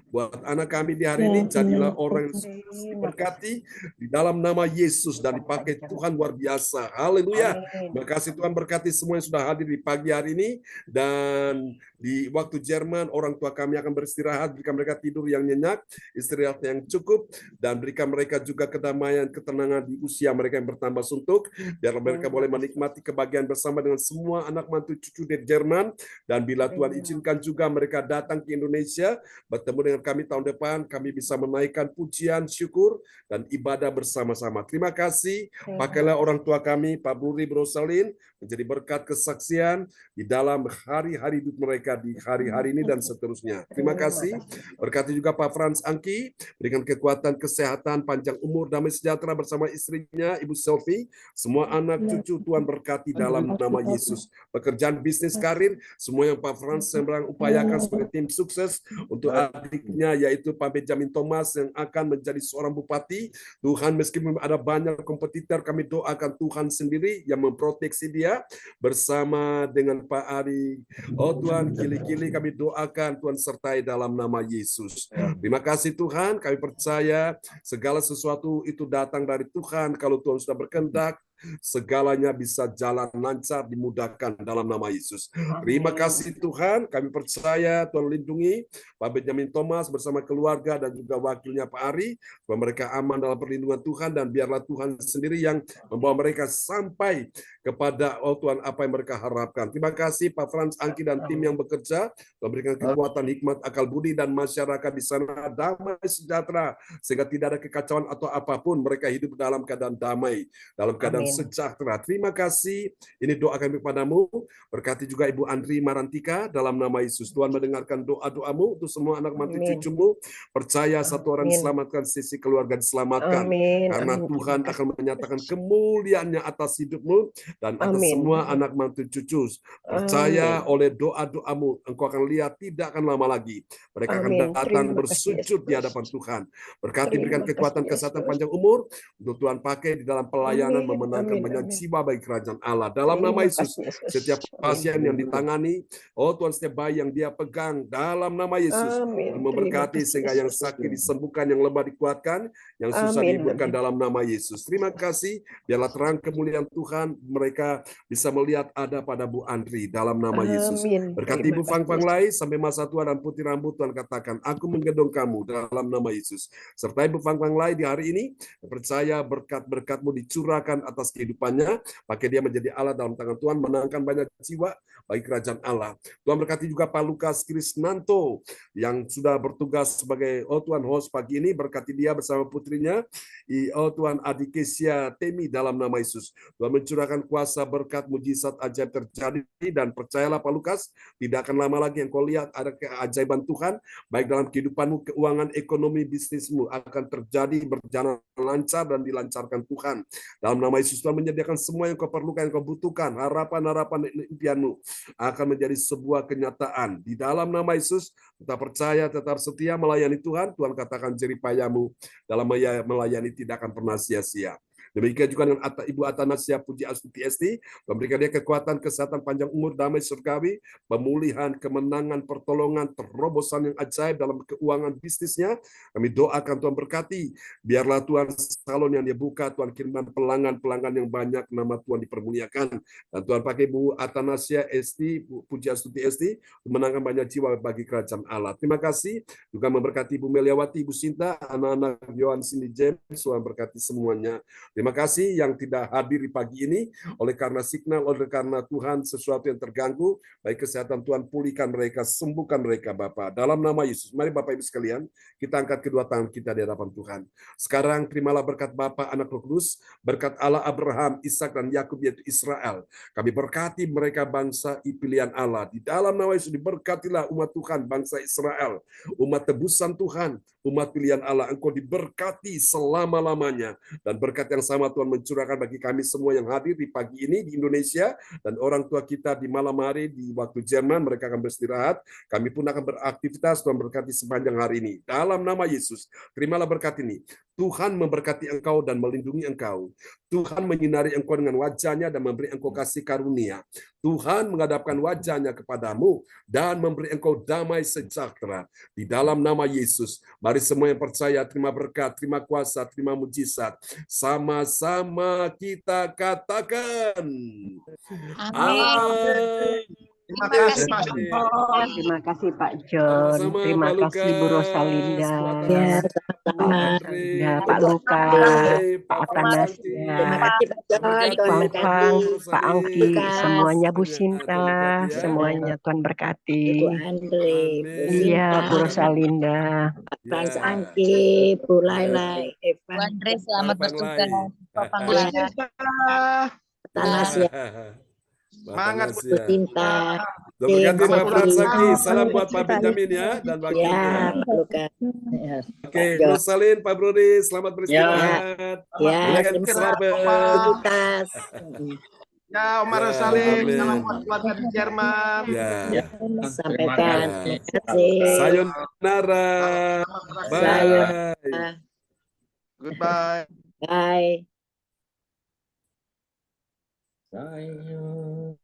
buat anak kami di hari ini. Jadilah orang yang diberkati di dalam nama Yesus dan dipakai Tuhan luar biasa. Haleluya. Terima kasih Tuhan, berkati semua yang sudah hadir di pagi hari ini. Dan di waktu Jerman, orang tua kami akan beristirahat, berikan mereka tidur yang nyenyak, istirahat yang cukup, dan berikan mereka juga kedamaian, ketenangan di usia mereka yang bertambah suntuk, biar mereka boleh menikmati kebahagiaan bersama dengan semua anak mantu cucu di Jerman. Dan bila Tuhan izinkan juga mereka datang ke Indonesia, bertemu dengan kami tahun depan, kami bisa menaikkan pujian, syukur, dan ibadah bersama-sama. Terima kasih. Pakailah orang tua kami, Pak Buri Brosalin, menjadi berkat kesaksian di dalam hari-hari hidup mereka di hari-hari ini dan seterusnya. Terima kasih. Berkati juga Pak Frans Angki, berikan kekuatan, kesehatan, panjang umur, damai sejahtera bersama istrinya, Ibu Selfie. Semua anak cucu Tuhan berkati dalam nama Yesus. Pekerjaan, bisnis, karir, semua yang Pak Frans sedang upayakan sebagai tim sukses untuk adiknya, yaitu Pak Benjamin Thomas yang akan menjadi seorang bupati. Tuhan, meskipun ada banyak kompetitor, kami doakan Tuhan sendiri yang memproteksi dia bersama dengan Pak Ari. Oh Tuhan, kili-kili kami doakan Tuhan sertai dalam nama Yesus. Terima kasih Tuhan, kami percaya segala sesuatu itu datang dari Tuhan. Kalau Tuhan sudah berkehendak, segalanya bisa jalan lancar, dimudahkan dalam nama Yesus. Terima kasih Tuhan, kami percaya Tuhan lindungi Pak Benjamin Thomas bersama keluarga dan juga wakilnya Pak Ari, supaya mereka aman dalam perlindungan Tuhan, dan biarlah Tuhan sendiri yang membawa mereka sampai kepada Tuhan apa yang mereka harapkan. Terima kasih Pak Frans Angki dan tim yang bekerja, memberikan kekuatan, hikmat, akal budi, dan masyarakat di sana damai sejahtera, sehingga tidak ada kekacauan atau apapun. Mereka hidup dalam keadaan damai, dalam keadaan sejahtera. Terima kasih. Ini doa kami kepadamu. Berkati juga Ibu Andri Marantika dalam nama Yesus. Tuhan mendengarkan doa-doamu untuk semua anak mantu cucumu. Percaya satu orang diselamatkan, sisi keluarga diselamatkan. Karena Tuhan akan menyatakan kemuliaannya atas hidupmu dan atas semua anak mantu cucu. Percaya oleh doa-doamu, engkau akan lihat tidak akan lama lagi mereka akan datang bersujud di hadapan Tuhan. Berkati, berikan kekuatan, kesehatan, panjang umur untuk Tuhan pakai di dalam pelayanan, memenangkan banyak jiwa bagi kerajaan Allah. Dalam nama Yesus, setiap pasien yang ditangani, oh Tuhan, setiap bayi yang dia pegang, dalam nama Yesus, memberkati sehingga yang sakit disembuhkan, yang lemah dikuatkan, yang susah dihiburkan dalam nama Yesus. Terima kasih. Biarlah terang kemuliaan Tuhan mereka bisa melihat ada pada Bu Andri dalam nama Yesus. Berkati Ibu Fang Fang Lai sampai masa tua dan putih rambut, Tuhan katakan, aku menggendong kamu dalam nama Yesus. Serta Ibu Fang Fang Lai di hari ini, percaya berkat-berkat-Mu dicurahkan atas atas kehidupannya, pakai dia menjadi Allah dalam tangan Tuhan, menangkan banyak jiwa bagi kerajaan Allah. Tuhan berkati juga Pak Lukas Krisnanto yang sudah bertugas sebagai Tuhan host pagi ini, berkati dia bersama putrinya, Tuhan Adikesia Temi dalam nama Yesus. Tuhan mencurahkan kuasa, berkat, mujizat, ajaib terjadi, dan percayalah Pak Lukas, tidak akan lama lagi yang kau lihat ada keajaiban Tuhan, baik dalam kehidupanmu, keuangan, ekonomi, bisnismu akan terjadi, berjalan lancar dan dilancarkan Tuhan. Dalam nama Yesus, Tuhan menyediakan semua yang kau perlukan, yang kau butuhkan, harapan-harapan impianmu akan menjadi sebuah kenyataan. Di dalam nama Yesus, tetap percaya, tetap setia melayani Tuhan. Tuhan katakan jeripayamu dalam melayani tidak akan pernah sia-sia. Demikian juga dengan Ibu Atanasia Puji Astuti Esti, memberikan dia kekuatan, kesehatan, panjang umur, damai surgawi, pemulihan, kemenangan, pertolongan, terobosan yang ajaib dalam keuangan bisnisnya. Kami doakan Tuhan berkati. Biarlah Tuhan salon yang dia buka, Tuhan kirimkan pelanggan-pelanggan yang banyak, nama Tuhan dipermuliakan. Dan Tuhan pakai Ibu Atanasia Esti, Puji Astuti Esti, menangkan banyak jiwa bagi kerajaan Allah. Terima kasih. Juga memberkati Ibu Meliawati, Ibu Sinta, anak-anak Yohan Cindy James, Tuhan berkati semuanya. Terima kasih yang tidak hadir di pagi ini, oleh karena signal, oleh karena Tuhan sesuatu yang terganggu, baik kesehatan Tuhan pulihkan mereka, sembuhkan mereka Bapak. Dalam nama Yesus, mari Bapak Ibu sekalian, kita angkat kedua tangan kita di hadapan Tuhan. Sekarang terimalah berkat Bapa, Anak, Roh Kudus, berkat Allah Abraham, Ishak dan Yakub yaitu Israel. Kami berkati mereka bangsa pilihan Allah. Di dalam nama Yesus diberkatilah umat Tuhan, bangsa Israel, umat tebusan Tuhan, umat pilihan Allah. Engkau diberkati selama-lamanya, dan berkat yang sama Tuhan mencurahkan bagi kami semua yang hadir di pagi ini di Indonesia, dan orang tua kita di malam hari di waktu Jerman, mereka akan beristirahat. Kami pun akan beraktivitas. Tuhan berkati sepanjang hari ini. Dalam nama Yesus, terimalah berkat ini. Tuhan memberkati engkau dan melindungi engkau. Tuhan menyinari engkau dengan wajahnya dan memberi engkau kasih karunia. Tuhan menghadapkan wajahnya kepadamu dan memberi engkau damai sejahtera. Di dalam nama Yesus, mari semua yang percaya terima berkat, terima kuasa, terima mujizat. Sama-sama kita katakan. Amin. Terima kasih Pak Amin. John. Terima kasih Pak John. Sama-sama, Terima Pak kasih Bu Lukas, Rosalinda. Pak Ya, Pak sama-sama. Rosalinda, Pak Pak Lukas, Andre, Pak Pak Atanasia, Terima kasih Pak John, Tuhan Bang berkati. Fang, Pak Angki, Lukas, semuanya Bu Tuhan Sinta, berkati ya. semuanya Tuhan berkati. Ibu Andre, Bu Amin. Iya, Bu Sinta, Rosalinda. Pak Frans Ya, Angki, Bu Lailai, Bu Evan, Andre, selamat Pak bertugas. Lai. Pak Bu ya, Panglia. Sinta. Tanas ya, Semangat Bu Bu Batanasia. Sinta, Dan berkati Selamat Pak ulang Fransaki. tahun. Salam buat Pak Benjamin ya dan Pak ya, Gilda. Pak Lukas, ya, Oke, Pak John, Rosalin, Pak Brody, selamat beristirahat. ya, Berikan terima Istirahat, selamat. Oma. aktivitas. Ya, Omar Ya, Rosalim, salam amin. buat keluarga di Jerman. Ya, Terima Sampaikan, kasih. terima kasih. sayonara. Selamat beraktivitas. Sayonara. Bye. Goodbye. Bye. Saya